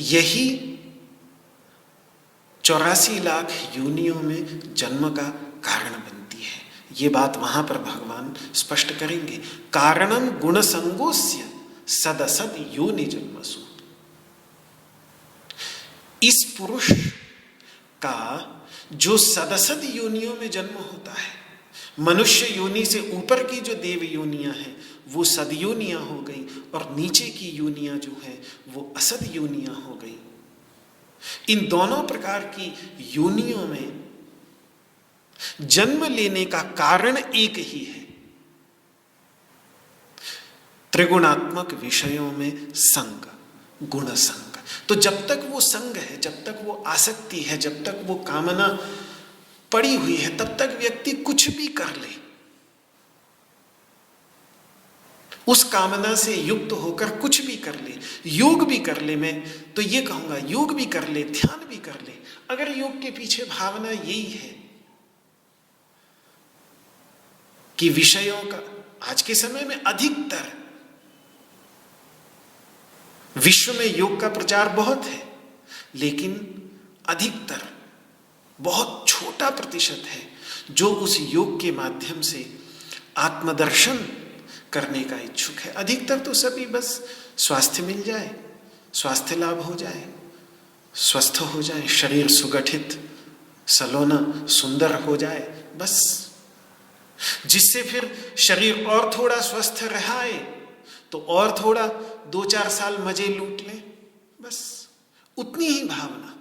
यही 84 लाख योनियों में जन्म का कारण बनती है। ये बात वहां पर भगवान स्पष्ट करेंगे। कारणम गुण संगोस्य सदसद योनि जन्मसु। इस पुरुष का जो सदसद योनियों में जन्म होता है, मनुष्य योनि से ऊपर की जो देव योनियां हैं वो सदयोनियां हो गई, और नीचे की योनियां जो है वो असद योनियां हो गई। इन दोनों प्रकार की योनियों में जन्म लेने का कारण एक ही है, त्रिगुणात्मक विषयों में संग, गुण संग। तो जब तक वो संग है, जब तक वो आसक्ति है, जब तक वो कामना पड़ी हुई है, तब तक व्यक्ति कुछ भी कर ले, उस कामना से युक्त होकर कुछ भी कर ले, योग भी कर ले। मैं तो ये कहूंगा, योग भी कर ले, ध्यान भी कर ले। अगर योग के पीछे भावना यही है कि विषयों का, आज के समय में अधिकतर विश्व में योग का प्रचार बहुत है, लेकिन अधिकतर बहुत छोटा प्रतिशत है जो उस योग के माध्यम से आत्मदर्शन करने का इच्छुक है। अधिकतर तो सभी बस स्वास्थ्य मिल जाए, स्वास्थ्य लाभ हो जाए, स्वस्थ हो जाए, शरीर सुगठित, सलोना, सुंदर हो जाए, बस। जिससे फिर शरीर और थोड़ा स्वस्थ रहाए तो और थोड़ा 2-4 साल मजे लूट लें, बस उतनी ही भावना।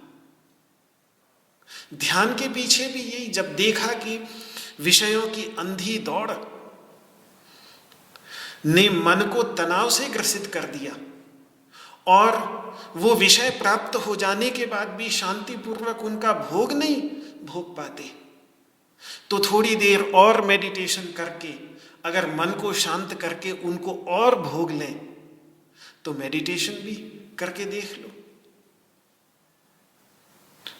ध्यान के पीछे भी यही, जब देखा कि विषयों की अंधी दौड़ ने मन को तनाव से ग्रसित कर दिया और वो विषय प्राप्त हो जाने के बाद भी शांतिपूर्वक उनका भोग नहीं भोग पाते, तो थोड़ी देर और मेडिटेशन करके अगर मन को शांत करके उनको और भोग लें तो मेडिटेशन भी करके देख लो।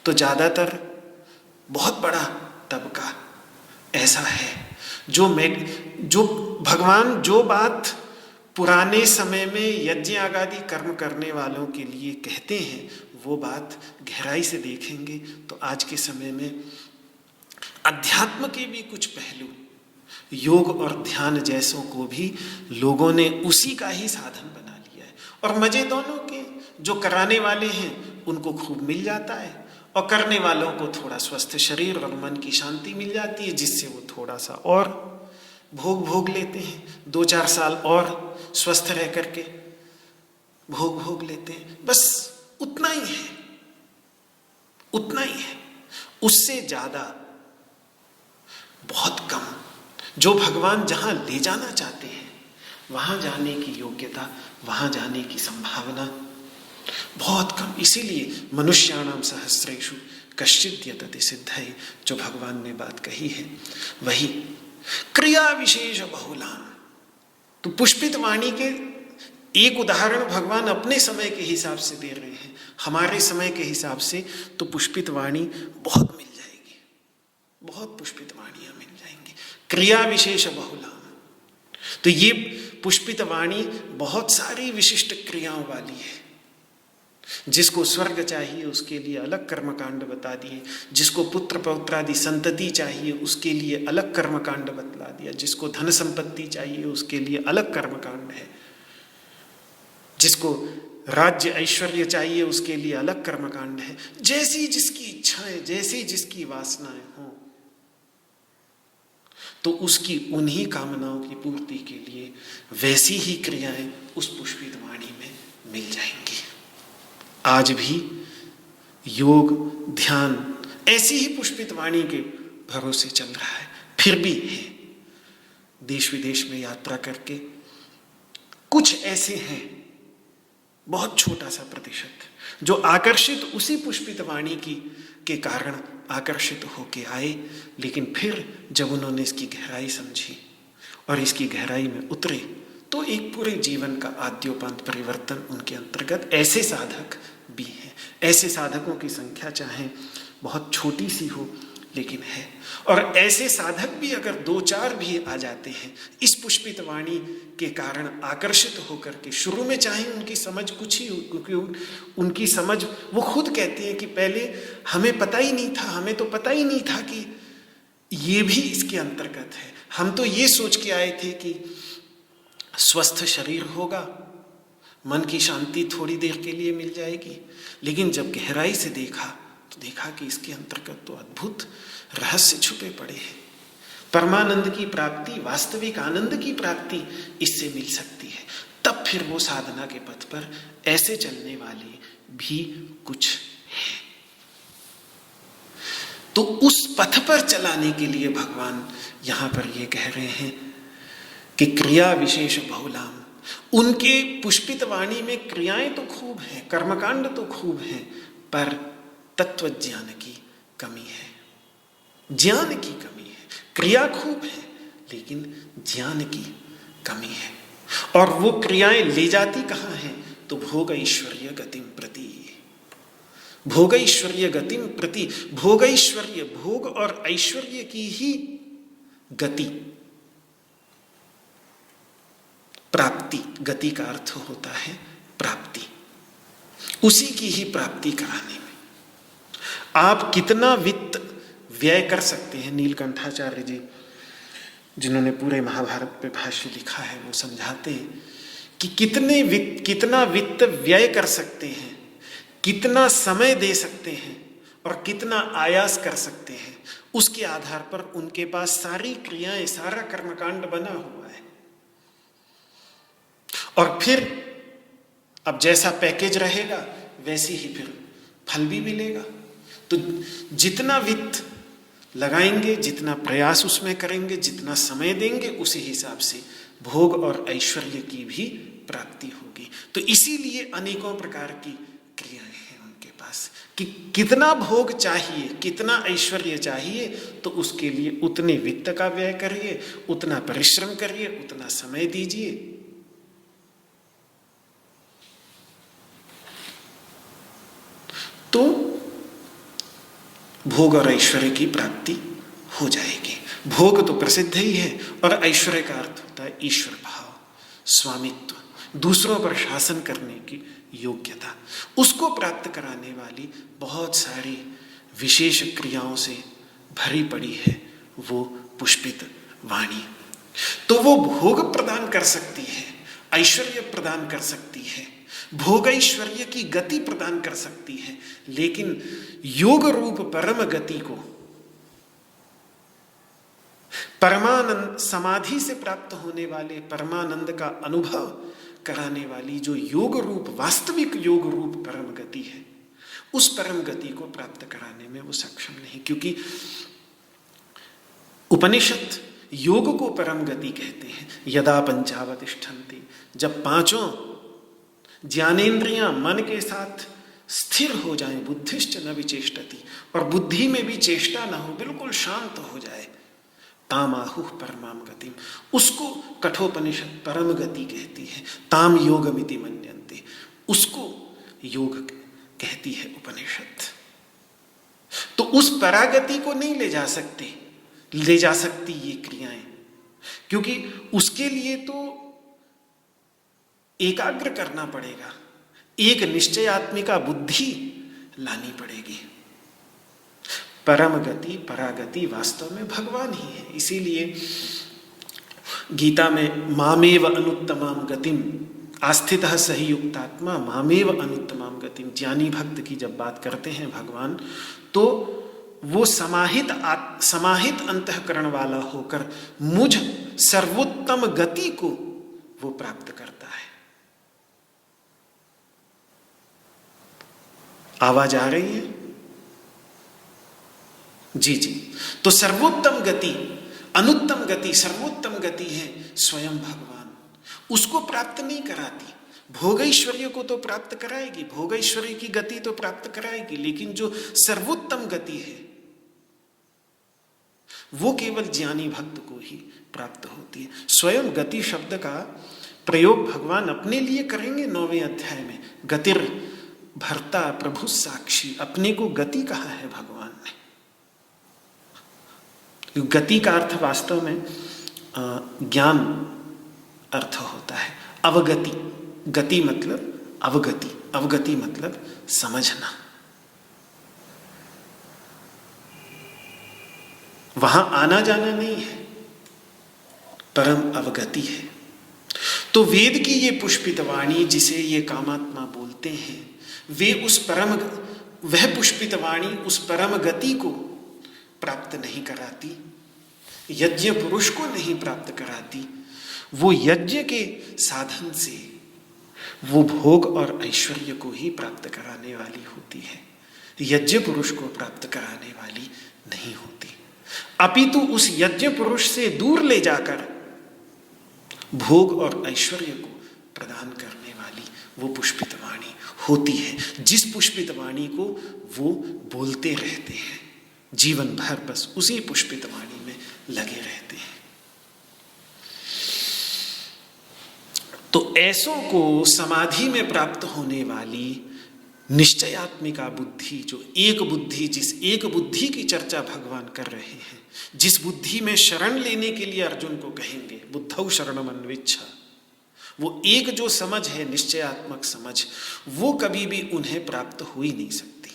तो ज्यादातर बहुत बड़ा तबका ऐसा है जो भगवान जो बात पुराने समय में यज्ञ आदि कर्म करने वालों के लिए कहते हैं वो बात गहराई से देखेंगे तो आज के समय में अध्यात्म के भी कुछ पहलू, योग और ध्यान जैसों को भी लोगों ने उसी का ही साधन बना लिया है। और मजे दोनों के, जो कराने वाले हैं उनको खूब मिल जाता है और करने वालों को थोड़ा स्वस्थ शरीर और मन की शांति मिल जाती है, जिससे वो थोड़ा सा और भोग लेते हैं, 2-4 साल और स्वस्थ रह करके भोग लेते हैं। बस उतना ही है, उतना ही है, उससे ज्यादा बहुत कम। जो भगवान जहां ले जाना चाहते हैं वहां जाने की योग्यता, वहां जाने की संभावना बहुत कम। इसीलिए मनुष्याणाम सहस्रेषु कश्चित् यतते सिद्धये, जो भगवान ने बात कही है वही क्रिया विशेष बहुलाम। तो पुष्पित वाणी के एक उदाहरण भगवान अपने समय के हिसाब से दे रहे हैं, हमारे समय के हिसाब से तो पुष्पित वाणी बहुत मिल जाएगी, बहुत पुष्पित वाणियां मिल जाएंगी। क्रिया विशेष बहुलाम, तो ये पुष्पित वाणी बहुत सारी विशिष्ट क्रियाओं वाली है। जिसको स्वर्ग चाहिए उसके लिए अलग कर्मकांड बता दिए, जिसको पुत्र पौत्रादि संतति चाहिए उसके लिए अलग कर्मकांड बतला दिया, जिसको धन संपत्ति चाहिए उसके लिए अलग कर्मकांड है, जिसको राज्य ऐश्वर्य चाहिए उसके लिए अलग कर्मकांड है। जैसी जिसकी इच्छाएं, जैसी जिसकी वासनाएं हो तो उसकी उन्हीं कामनाओं की पूर्ति के लिए वैसी ही क्रियाएं उस पुष्पित वाणी में मिल जाएंगी। आज भी योग ध्यान ऐसी ही पुष्पित वाणी के भरोसे चल रहा है। फिर भी है, देश विदेश में यात्रा करके कुछ ऐसे हैं, बहुत छोटा सा प्रतिशत, जो आकर्षित उसी पुष्पित वाणी की के कारण आकर्षित होके आए, लेकिन फिर जब उन्होंने इसकी गहराई समझी और इसकी गहराई में उतरे तो एक पूरे जीवन का आद्योपांत परिवर्तन उनके अंतर्गत ऐसे साधक भी हैं। ऐसे साधकों की संख्या चाहे बहुत छोटी सी हो लेकिन है, और ऐसे साधक भी अगर 2-4 भी आ जाते हैं इस पुष्पित वाणी के कारण आकर्षित होकर के, शुरू में चाहे उनकी समझ कुछ ही हो, क्योंकि उनकी समझ, वो खुद कहते हैं कि पहले हमें पता ही नहीं था, हमें तो पता ही नहीं था कि ये भी इसके अंतर्गत है। हम तो ये सोच के आए थे कि स्वस्थ शरीर होगा, मन की शांति थोड़ी देर के लिए मिल जाएगी, लेकिन जब गहराई से देखा तो देखा कि इसके अंतर्गत तो अद्भुत रहस्य छुपे पड़े हैं। परमानंद की प्राप्ति, वास्तविक आनंद की प्राप्ति इससे मिल सकती है। तब फिर वो साधना के पथ पर ऐसे चलने वाले भी कुछ हैं। तो उस पथ पर चलाने के लिए भगवान यहां पर ये कह रहे हैं कि क्रिया विशेष बहुलाम। उनके पुष्पित वाणी में क्रियाएं तो खूब हैं, कर्मकांड तो खूब हैं, पर तत्व ज्ञान की कमी है, ज्ञान की कमी है। क्रिया खूब है लेकिन ज्ञान की कमी है। और वो क्रियाएं ले जाती कहाँ हैं? तो भोग ऐश्वर्य गतिम प्रति, भोग ऐश्वर्य गतिम प्रति। भोग ऐश्वर्य, भोग और ऐश्वर्य की ही गति, प्राप्ति, गति का अर्थ होता है प्राप्ति, उसी की ही प्राप्ति कराने में आप कितना वित्त व्यय कर सकते हैं। नीलकंठाचार्य जी, जिन्होंने पूरे महाभारत पे भाष्य लिखा है, वो समझाते हैं कि कितना वित्त व्यय कर सकते हैं, कितना समय दे सकते हैं और कितना आयास कर सकते हैं, उसके आधार पर उनके पास सारी क्रियाएं, सारा कर्मकांड बना हुआ है। और फिर अब जैसा पैकेज रहेगा वैसे ही फिर फल भी मिलेगा। तो जितना वित्त लगाएंगे, जितना प्रयास उसमें करेंगे, जितना समय देंगे, उसी हिसाब से भोग और ऐश्वर्य की भी प्राप्ति होगी। तो इसीलिए अनेकों प्रकार की क्रियाएं हैं उनके पास कि कितना भोग चाहिए, कितना ऐश्वर्य चाहिए, तो उसके लिए उतने वित्त का व्यय करिए, उतना परिश्रम करिए, उतना समय दीजिए। तो भोग और ऐश्वर्य की प्राप्ति हो जाएगी। भोग तो प्रसिद्ध ही है, और ऐश्वर्य का अर्थ होता है ईश्वर भाव, स्वामित्व, दूसरों पर शासन करने की योग्यता। उसको प्राप्त कराने वाली बहुत सारी विशेष क्रियाओं से भरी पड़ी है वो पुष्पित वाणी। तो वो भोग प्रदान कर सकती है, ऐश्वर्य प्रदान कर सकती है, भोग ऐश्वर्य की गति प्रदान कर सकती है, लेकिन योग रूप परम गति को, परमानंद, समाधि से प्राप्त होने वाले परमानंद का अनुभव कराने वाली जो योग रूप, वास्तविक योग रूप परम गति है, उस परम गति को प्राप्त कराने में वो सक्षम नहीं। क्योंकि उपनिषद योग को परम गति कहते हैं। यदा पंचावतिष्ठन्ति, जब पांचों ज्ञानेन्द्रियां मन के साथ स्थिर हो जाएं, बुद्धिश्च न विचेष्टति, और बुद्धि में भी चेष्टा न हो, बिल्कुल शांत हो जाए, ताम आहुः परमाम गतिम, उसको कठोपनिषद परम गति कहती है। ताम योगमिति मन्यन्ते, उसको योग कहती है उपनिषद। तो उस परागति को नहीं ले जा सकती ये क्रियाएं, क्योंकि उसके लिए तो एकाग्र करना पड़ेगा, एक निश्चयात्मिका बुद्धि लानी पड़ेगी। परम गति, परागति वास्तव में भगवान ही है। इसीलिए गीता में मामेव अनुत्तमाम गतिम आस्थितः सही युक्तात्मा मामेव अनुत्तमाम गतिम, ज्ञानी भक्त की जब बात करते हैं भगवान, तो वो समाहित अंतःकरण वाला होकर मुझ सर्वोत्तम गति को वो प्राप्त करता है। आवाज आ रही है? जी जी। तो सर्वोत्तम गति, अनुत्तम गति, सर्वोत्तम गति है स्वयं भगवान। उसको प्राप्त नहीं कराती, भोगैश्वर्य को तो प्राप्त कराएगी, भोगैश्वर्य की गति तो प्राप्त कराएगी, लेकिन जो सर्वोत्तम गति है वो केवल ज्ञानी भक्त को ही प्राप्त होती है। स्वयं गति शब्द का प्रयोग भगवान अपने लिए करेंगे 9वें अध्याय में। गतिर भर्ता प्रभु साक्षी, अपने को गति कहा है भगवान ने। गति का अर्थ वास्तव में ज्ञान अर्थ होता है। अवगति, गति मतलब अवगति, अवगति मतलब समझना। वहां आना जाना नहीं है, परम अवगति है। तो वेद की ये पुष्पित वाणी जिसे ये कामात्मा बोलते हैं, वे उस परम, वह पुष्पित वाणी उस परम गति को प्राप्त नहीं कराती, यज्ञ पुरुष को नहीं प्राप्त कराती। वो यज्ञ के साधन से वो भोग और ऐश्वर्य को ही प्राप्त कराने वाली होती है, यज्ञ पुरुष को प्राप्त कराने वाली नहीं होती। अपितु उस यज्ञ पुरुष से दूर ले जाकर भोग और ऐश्वर्य को प्रदान करने वाली वो पुष्पित वाणी होती है, जिस पुष्पित वाणी को वो बोलते रहते हैं जीवन भर, बस उसी पुष्पित वाणी में लगे रहते हैं। तो ऐसों को समाधि में प्राप्त होने वाली निश्चयात्मिका बुद्धि, जो एक बुद्धि, जिस एक बुद्धि की चर्चा भगवान कर रहे हैं, जिस बुद्धि में शरण लेने के लिए अर्जुन को कहेंगे बुद्धौ शरणम अन्विच्छ, वो एक जो समझ है निश्चयात्मक समझ, वो कभी भी उन्हें प्राप्त हो ही नहीं सकती।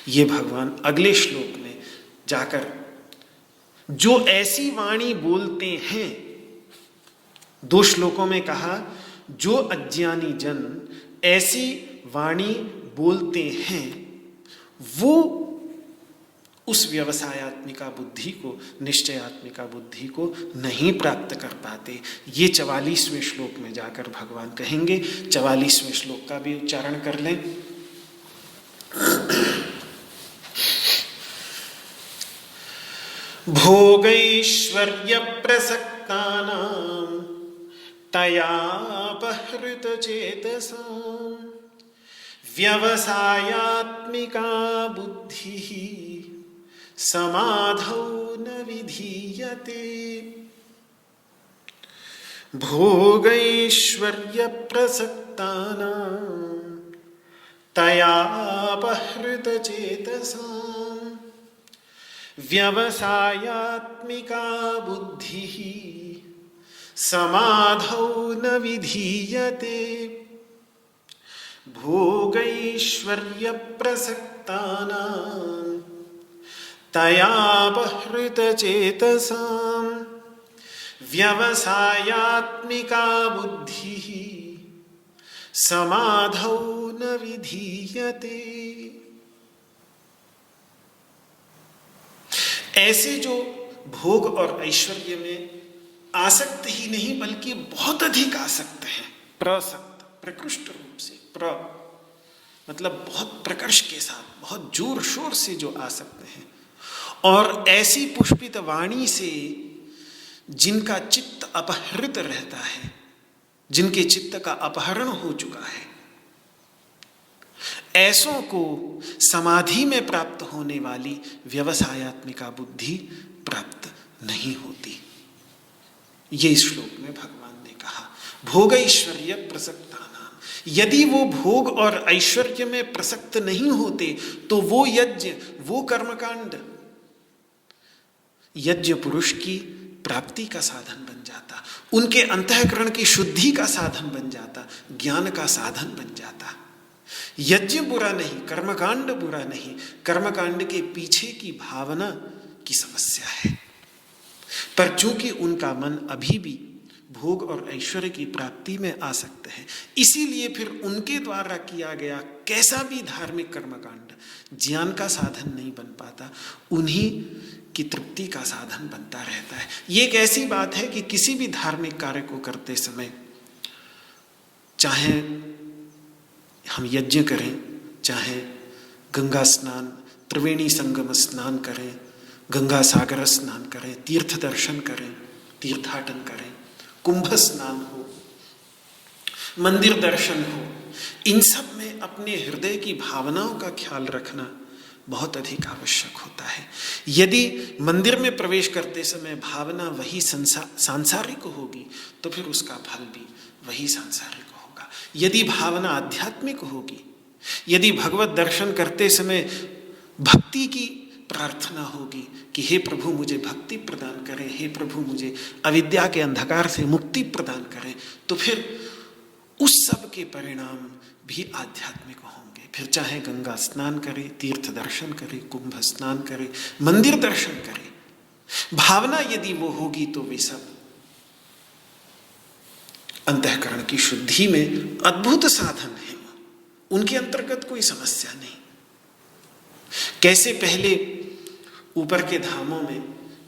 ये भगवान अगले श्लोक में जाकर जो ऐसी वाणी बोलते हैं, 2 श्लोकों में कहा जो अज्ञानी जन ऐसी वाणी बोलते हैं वो उस व्यवसायात्मिका बुद्धि को, निश्चयात्मिका बुद्धि को नहीं प्राप्त कर पाते। ये 44वें श्लोक में जाकर भगवान कहेंगे। 44वें श्लोक का भी उच्चारण कर लें। भोगैश्वर्य प्रसक्तानां तयापहृत चेतसां व्यवसायात्मिका बुद्धिः समाधौ न विधीयते। भोगैश्वर्य प्रसक्तानां तयापहृत चेतसां व्यवसायात्मिका बुद्धिः समाधौ न विधीयते। भोगैश्वर्य प्रसक्तानां तयापहृत चेतसां व्यवसायात्मिका बुद्धिः समाधौ न विधीयते। ऐसे जो भोग और ऐश्वर्य में आसक्त ही नहीं बल्कि बहुत अधिक आसक्त है, प्रसक्त प्रकृष्ट रूप से, मतलब बहुत प्रकर्ष के साथ, बहुत जोर शोर से जो आसक्त हैं, और ऐसी पुष्पित वाणी से जिनका चित्त अपहृत रहता है, जिनके चित्त का अपहरण हो चुका है, ऐसों को समाधि में प्राप्त होने वाली व्यवसायात्मिका बुद्धि प्राप्त नहीं होती। ये इस श्लोक में भगवान ने कहा। भोग ऐश्वर्य प्रसक्तानां, यदि वो भोग और ऐश्वर्य में प्रसक्त नहीं होते तो वो यज्ञ, वो कर्मकांड यज्ञ पुरुष की प्राप्ति का साधन बन जाता, उनके अंतःकरण की शुद्धि का साधन बन जाता, ज्ञान का साधन बन जाता। यज्ञ बुरा नहीं, कर्मकांड बुरा नहीं, कर्मकांड के पीछे की भावना की समस्या है। पर चूंकि उनका मन अभी भी भोग और ऐश्वर्य की प्राप्ति में आसक्त है, इसीलिए फिर उनके द्वारा किया गया कैसा भी धार्मिक कर्मकांड ज्ञान का साधन नहीं बन पाता, उन्हीं की तृप्ति का साधन बनता रहता है। ये एक ऐसी बात है कि किसी भी धार्मिक कार्य को करते समय, चाहे हम यज्ञ करें, चाहे गंगा स्नान, त्रिवेणी संगम स्नान करें, गंगा सागर स्नान करें, तीर्थ दर्शन करें, तीर्थाटन करें, कुंभ स्नान हो, मंदिर दर्शन हो, इन सब में अपने हृदय की भावनाओं का ख्याल रखना बहुत अधिक आवश्यक होता है। यदि मंदिर में प्रवेश करते समय भावना वही सांसारिक होगी तो फिर उसका फल भी वही सांसारिक होगा। यदि भावना आध्यात्मिक होगी, यदि भगवत दर्शन करते समय भक्ति की प्रार्थना होगी कि हे प्रभु मुझे भक्ति प्रदान करें, हे प्रभु मुझे अविद्या के अंधकार से मुक्ति प्रदान करें, तो फिर उस सब के परिणाम भी आध्यात्मिक होंगे। फिर चाहे गंगा स्नान करें, तीर्थ दर्शन करें, कुंभ स्नान करें, मंदिर दर्शन करें, भावना यदि वो होगी तो वे सब अंतःकरण की शुद्धि में अद्भुत साधन है, उनके अंतर्गत कोई समस्या नहीं। कैसे पहले ऊपर के धामों में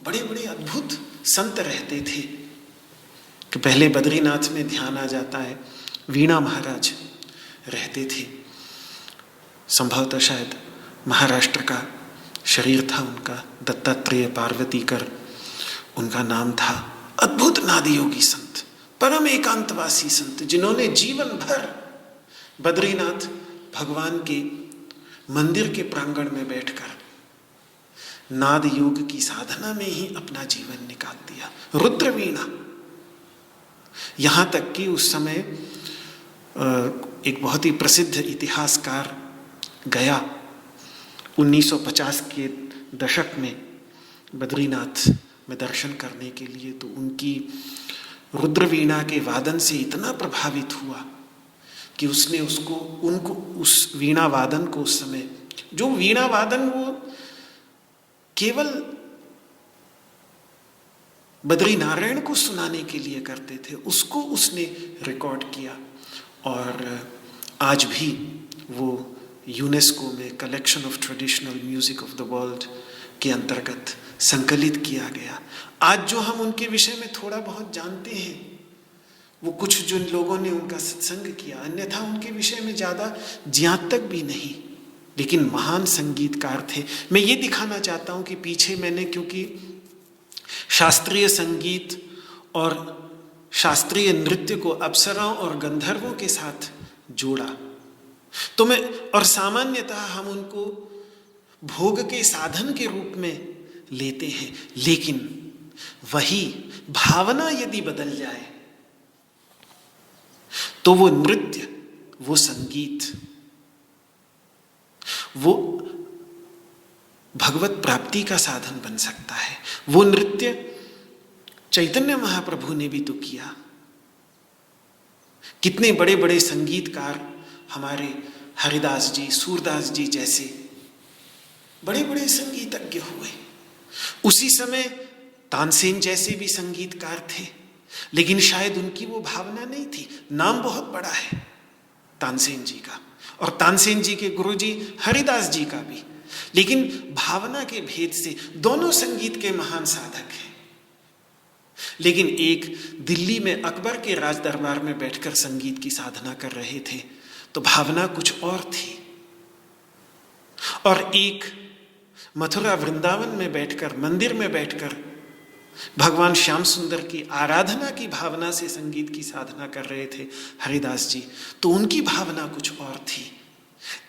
बड़े बड़े अद्भुत संत रहते थे कि पहले बद्रीनाथ में ध्यान आ जाता है, वीणा महाराज रहते थे, संभवतः शायद महाराष्ट्र का शरीर था उनका, दत्तात्रेय पार्वतीकर उनका नाम था। अद्भुत नादयोगी संत, परम एकांतवासी संत, जिन्होंने जीवन भर बद्रीनाथ भगवान के मंदिर के प्रांगण में बैठकर नाद योग की साधना में ही अपना जीवन निकाल दिया। रुद्र वीणा, यहाँ तक कि उस समय एक बहुत ही प्रसिद्ध इतिहासकार गया 1950 के दशक में बद्रीनाथ में दर्शन करने के लिए, तो उनकी रुद्र वीणा के वादन से इतना प्रभावित हुआ कि उसने उनको उस वीणा वादन को, उस समय जो वीणा वादन वो केवल बद्रीनारायण को सुनाने के लिए करते थे, उसको उसने रिकॉर्ड किया और आज भी वो यूनेस्को में collection of traditional music of the world के अंतर्गत संकलित किया गया। आज जो हम उनके विषय में थोड़ा बहुत जानते हैं वो कुछ जो लोगों ने उनका सत्संग किया, अन्यथा उनके विषय में ज़्यादा ज्ञात तक भी नहीं, लेकिन महान संगीतकार थे। मैं ये दिखाना चाहता हूँ कि पीछे मैंने, क्योंकि शास्त्रीय संगीत और शास्त्रीय नृत्य को अप्सराओं और गंधर्वों के साथ जोड़ा। तो मैं और सामान्यतः हम उनको भोग के साधन के रूप में लेते हैं, लेकिन वही भावना यदि बदल जाए तो वो नृत्य, वो संगीत, वो भगवत प्राप्ति का साधन बन सकता है। वो नृत्य चैतन्य महाप्रभु ने भी तो किया। कितने बड़े बड़े संगीतकार हमारे हरिदास जी, सूरदास जी जैसे बड़े बड़े संगीतज्ञ हुए। उसी समय तानसेन जैसे भी संगीतकार थे, लेकिन शायद उनकी वो भावना नहीं थी। नाम बहुत बड़ा है तानसेन जी का, और तानसेन जी के गुरुजी हरिदास जी का भी, लेकिन भावना के भेद से दोनों संगीत के महान साधक हैं। लेकिन एक दिल्ली में अकबर के राज दरबार में बैठकर संगीत की साधना कर रहे थे तो भावना कुछ और थी, और एक मथुरा वृंदावन में बैठकर, मंदिर में बैठकर भगवान श्याम सुंदर की आराधना की भावना से संगीत की साधना कर रहे थे हरिदास जी, तो उनकी भावना कुछ और थी।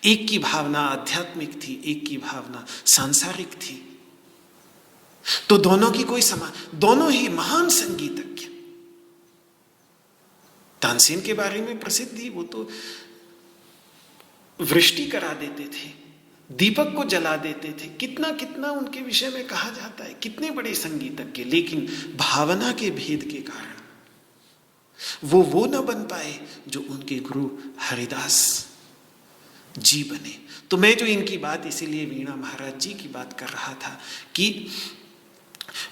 एक की भावना आध्यात्मिक थी, एक की भावना सांसारिक थी। तो दोनों की कोई दोनों ही महान संगीतज्ञ। तानसेन के बारे में प्रसिद्धि, वो तो वृष्टि करा देते थे, दीपक को जला देते थे, कितना कितना उनके विषय में कहा जाता है, कितने बड़े संगीतज्ञ। लेकिन भावना के भेद के कारण वो न बन पाए जो उनके गुरु हरिदास जी बने। तो मैं जो इनकी बात इसीलिए वीणा महाराज जी की बात कर रहा था कि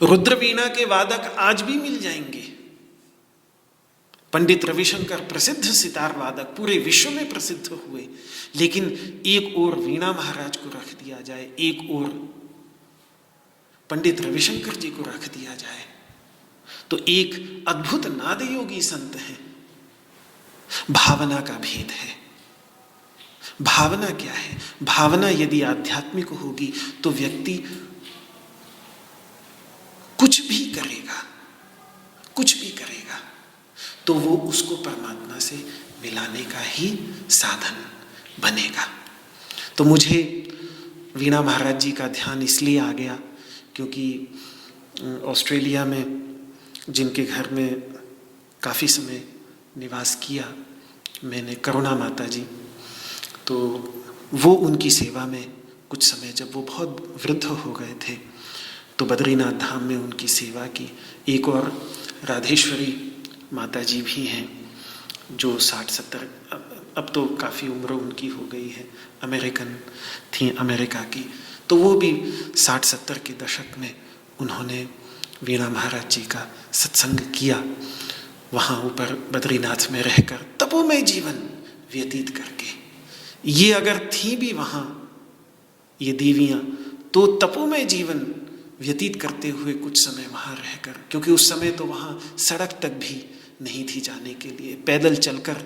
रुद्र वीणा के वादक आज भी मिल जाएंगे। पंडित रविशंकर प्रसिद्ध सितार वादक पूरे विश्व में प्रसिद्ध हुए, लेकिन एक ओर वीणा महाराज को रख दिया जाए, एक ओर पंडित रविशंकर जी को रख दिया जाए, तो एक अद्भुत नाद योगी संत हैं। भावना का भेद है। भावना क्या है? भावना यदि आध्यात्मिक होगी तो व्यक्ति कुछ भी करेगा, कुछ भी करेगा तो वो उसको परमात्मा से मिलाने का ही साधन बनेगा। तो मुझे वीणा महाराज जी का ध्यान इसलिए आ गया क्योंकि ऑस्ट्रेलिया में जिनके घर में काफ़ी समय निवास किया मैंने, करुणा माता जी, तो वो उनकी सेवा में कुछ समय, जब वो बहुत वृद्ध हो गए थे तो बद्रीनाथ धाम में उनकी सेवा की। एक और राधेश्वरी माता जी भी हैं जो 60-70, अब तो काफ़ी उम्र उनकी हो गई है, अमेरिकन थी, अमेरिका की, तो वो भी 60-70 के दशक में उन्होंने वीणा महाराज जी का सत्संग किया, वहाँ ऊपर बद्रीनाथ में रहकर तपोमय जीवन व्यतीत करके। ये अगर थी भी वहाँ ये देवियाँ, तो तपोमय जीवन व्यतीत करते हुए कुछ समय वहाँ रहकर, क्योंकि उस समय तो वहाँ सड़क तक भी नहीं थी जाने के लिए, पैदल चलकर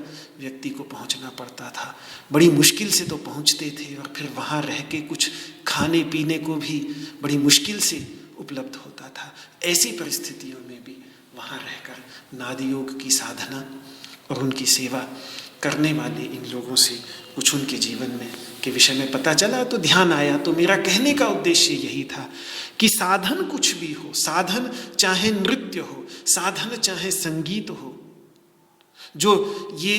व्यक्ति को पहुँचना पड़ता था, बड़ी मुश्किल से तो पहुँचते थे, और फिर वहाँ रह के कुछ खाने पीने को भी बड़ी मुश्किल से उपलब्ध होता था। ऐसी परिस्थितियों में भी वहाँ रहकर नाद योग की साधना और उनकी सेवा करने वाले इन लोगों से कुछ उनके जीवन में के विषय में पता चला, तो ध्यान आया। तो मेरा कहने का उद्देश्य यही था कि साधन कुछ भी हो, साधन चाहे नृत्य हो, साधन चाहे संगीत हो, जो ये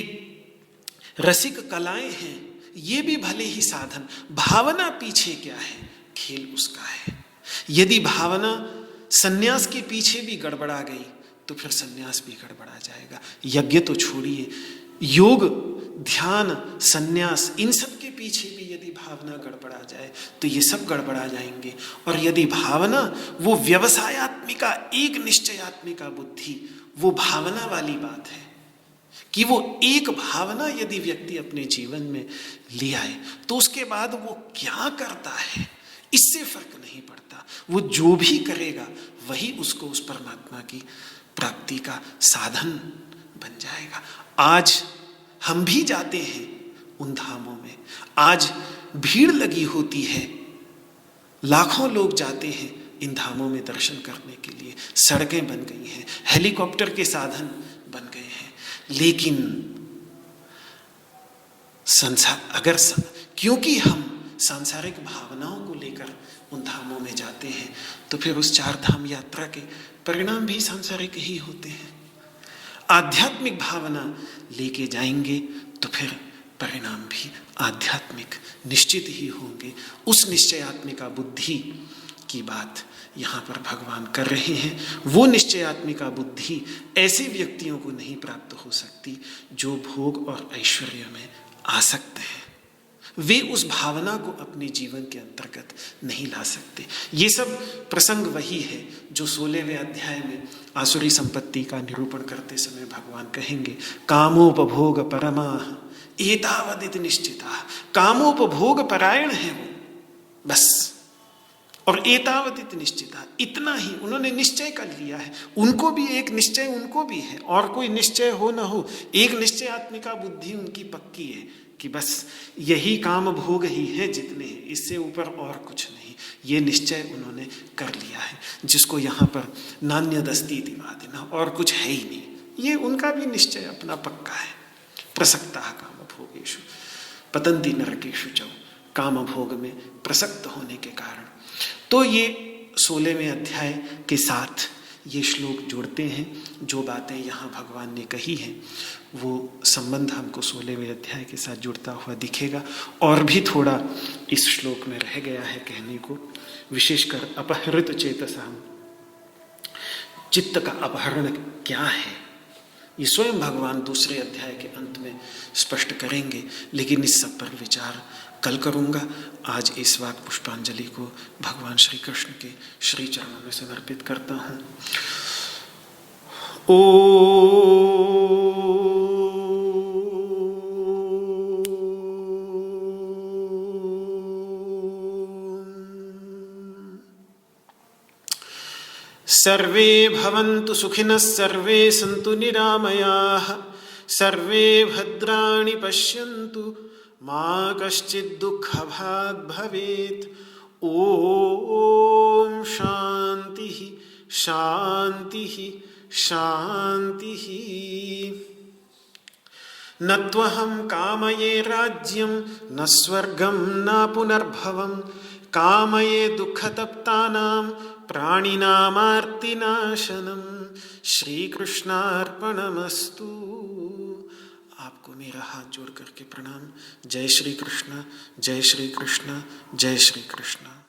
रसिक कलाएं हैं ये भी भले ही साधन, भावना पीछे क्या है, खेल उसका है। यदि भावना सन्यास के पीछे भी गड़बड़ा गई तो फिर सन्यास भी गड़बड़ा जाएगा। यज्ञ तो छोड़िए, योग, ध्यान, सन्यास, इन सब के पीछे भी यदि भावना गड़बड़ा जाए तो ये सब गड़बड़ा जाएंगे। और यदि भावना वो व्यवसायत्मिका, एक निश्चयात्मिका बुद्धि, वो भावना वाली बात है कि वो एक भावना यदि व्यक्ति अपने जीवन में ले आए तो उसके बाद वो क्या करता है इससे फर्क नहीं पड़ता, वो जो भी करेगा वही उसको उस परमात्मा की प्राप्ति का साधन बन जाएगा। आज हम भी जाते हैं उन धामों में, आज भीड़ लगी होती है, लाखों लोग जाते हैं इन धामों में दर्शन करने के लिए। सड़कें बन गई हैं, हेलीकॉप्टर के साधन बन गए हैं, लेकिन क्योंकि हम सांसारिक भावनाओं को लेकर उन धामों में जाते हैं, तो फिर उस 4 धाम यात्रा के परिणाम भी सांसारिक ही होते हैं। आध्यात्मिक भावना लेके जाएंगे तो फिर परिणाम भी आध्यात्मिक निश्चित ही होंगे। उस निश्चयात्मिका बुद्धि की बात यहाँ पर भगवान कर रहे हैं। वो निश्चयात्मिका बुद्धि ऐसे व्यक्तियों को नहीं प्राप्त हो सकती जो भोग और ऐश्वर्य में आसक्त हैं। वे उस भावना को अपने जीवन के अंतर्गत नहीं ला सकते। ये सब प्रसंग वही है जो 16वें अध्याय में आसुरी संपत्ति का निरूपण करते समय भगवान कहेंगे, कामोपभोग परमाः एतावदिति निश्चिता। कामोपभोग परायण है वो, बस। और एतावदिति निश्चिता, इतना ही उन्होंने निश्चय कर लिया है। उनको भी एक निश्चय उनको भी है, और कोई निश्चय हो न हो, एक निश्चयात्मिका बुद्धि उनकी पक्की है कि बस यही काम भोग ही है जितने हैं, इससे ऊपर और कुछ नहीं। ये निश्चय उन्होंने कर लिया है, जिसको यहाँ पर नान्यदस्ति दिवादिना, और कुछ है ही नहीं। ये उनका भी निश्चय अपना पक्का है। प्रसक्तः काम भोगेषु पतन्ति नरकेषु च, काम भोग में प्रसक्त होने के कारण। तो ये 16वें अध्याय के साथ ये श्लोक जोड़ते हैं। जो बातें यहाँ भगवान ने कही हैं वो संबंध हमको 16वें अध्याय के साथ जुड़ता हुआ दिखेगा। और भी थोड़ा इस श्लोक में रह गया है कहने को, विशेषकर अपहृत चेतसा, चित्त का अपहरण क्या है, ये स्वयं भगवान दूसरे अध्याय के अंत में स्पष्ट करेंगे। लेकिन इस सब पर विचार कल करूँगा। आज इस वाक पुष्पांजलि को भगवान श्री कृष्ण के श्री चरणों में समर्पित करता हूँ। सर्वे भवन्तु सुखिनः, सर्वे सन्तु निरामयाः, सर्वे भद्राणि पश्यन्तु, मा कश्चित् दुःखभाग् भवेत्। ॐ शान्तिः शान्तिः शान्तिः। न त्वहं कामये राज्यं न स्वर्गं न पुनर्भवं, कामये दुःखतप्तानां प्राणिनामार्तिनाशनम्। श्री कृष्णार्पणमस्तु। आपको मेरा हाथ जोड़ करके प्रणाम। जय श्री कृष्ण, जय श्री कृष्ण, जय श्री कृष्ण।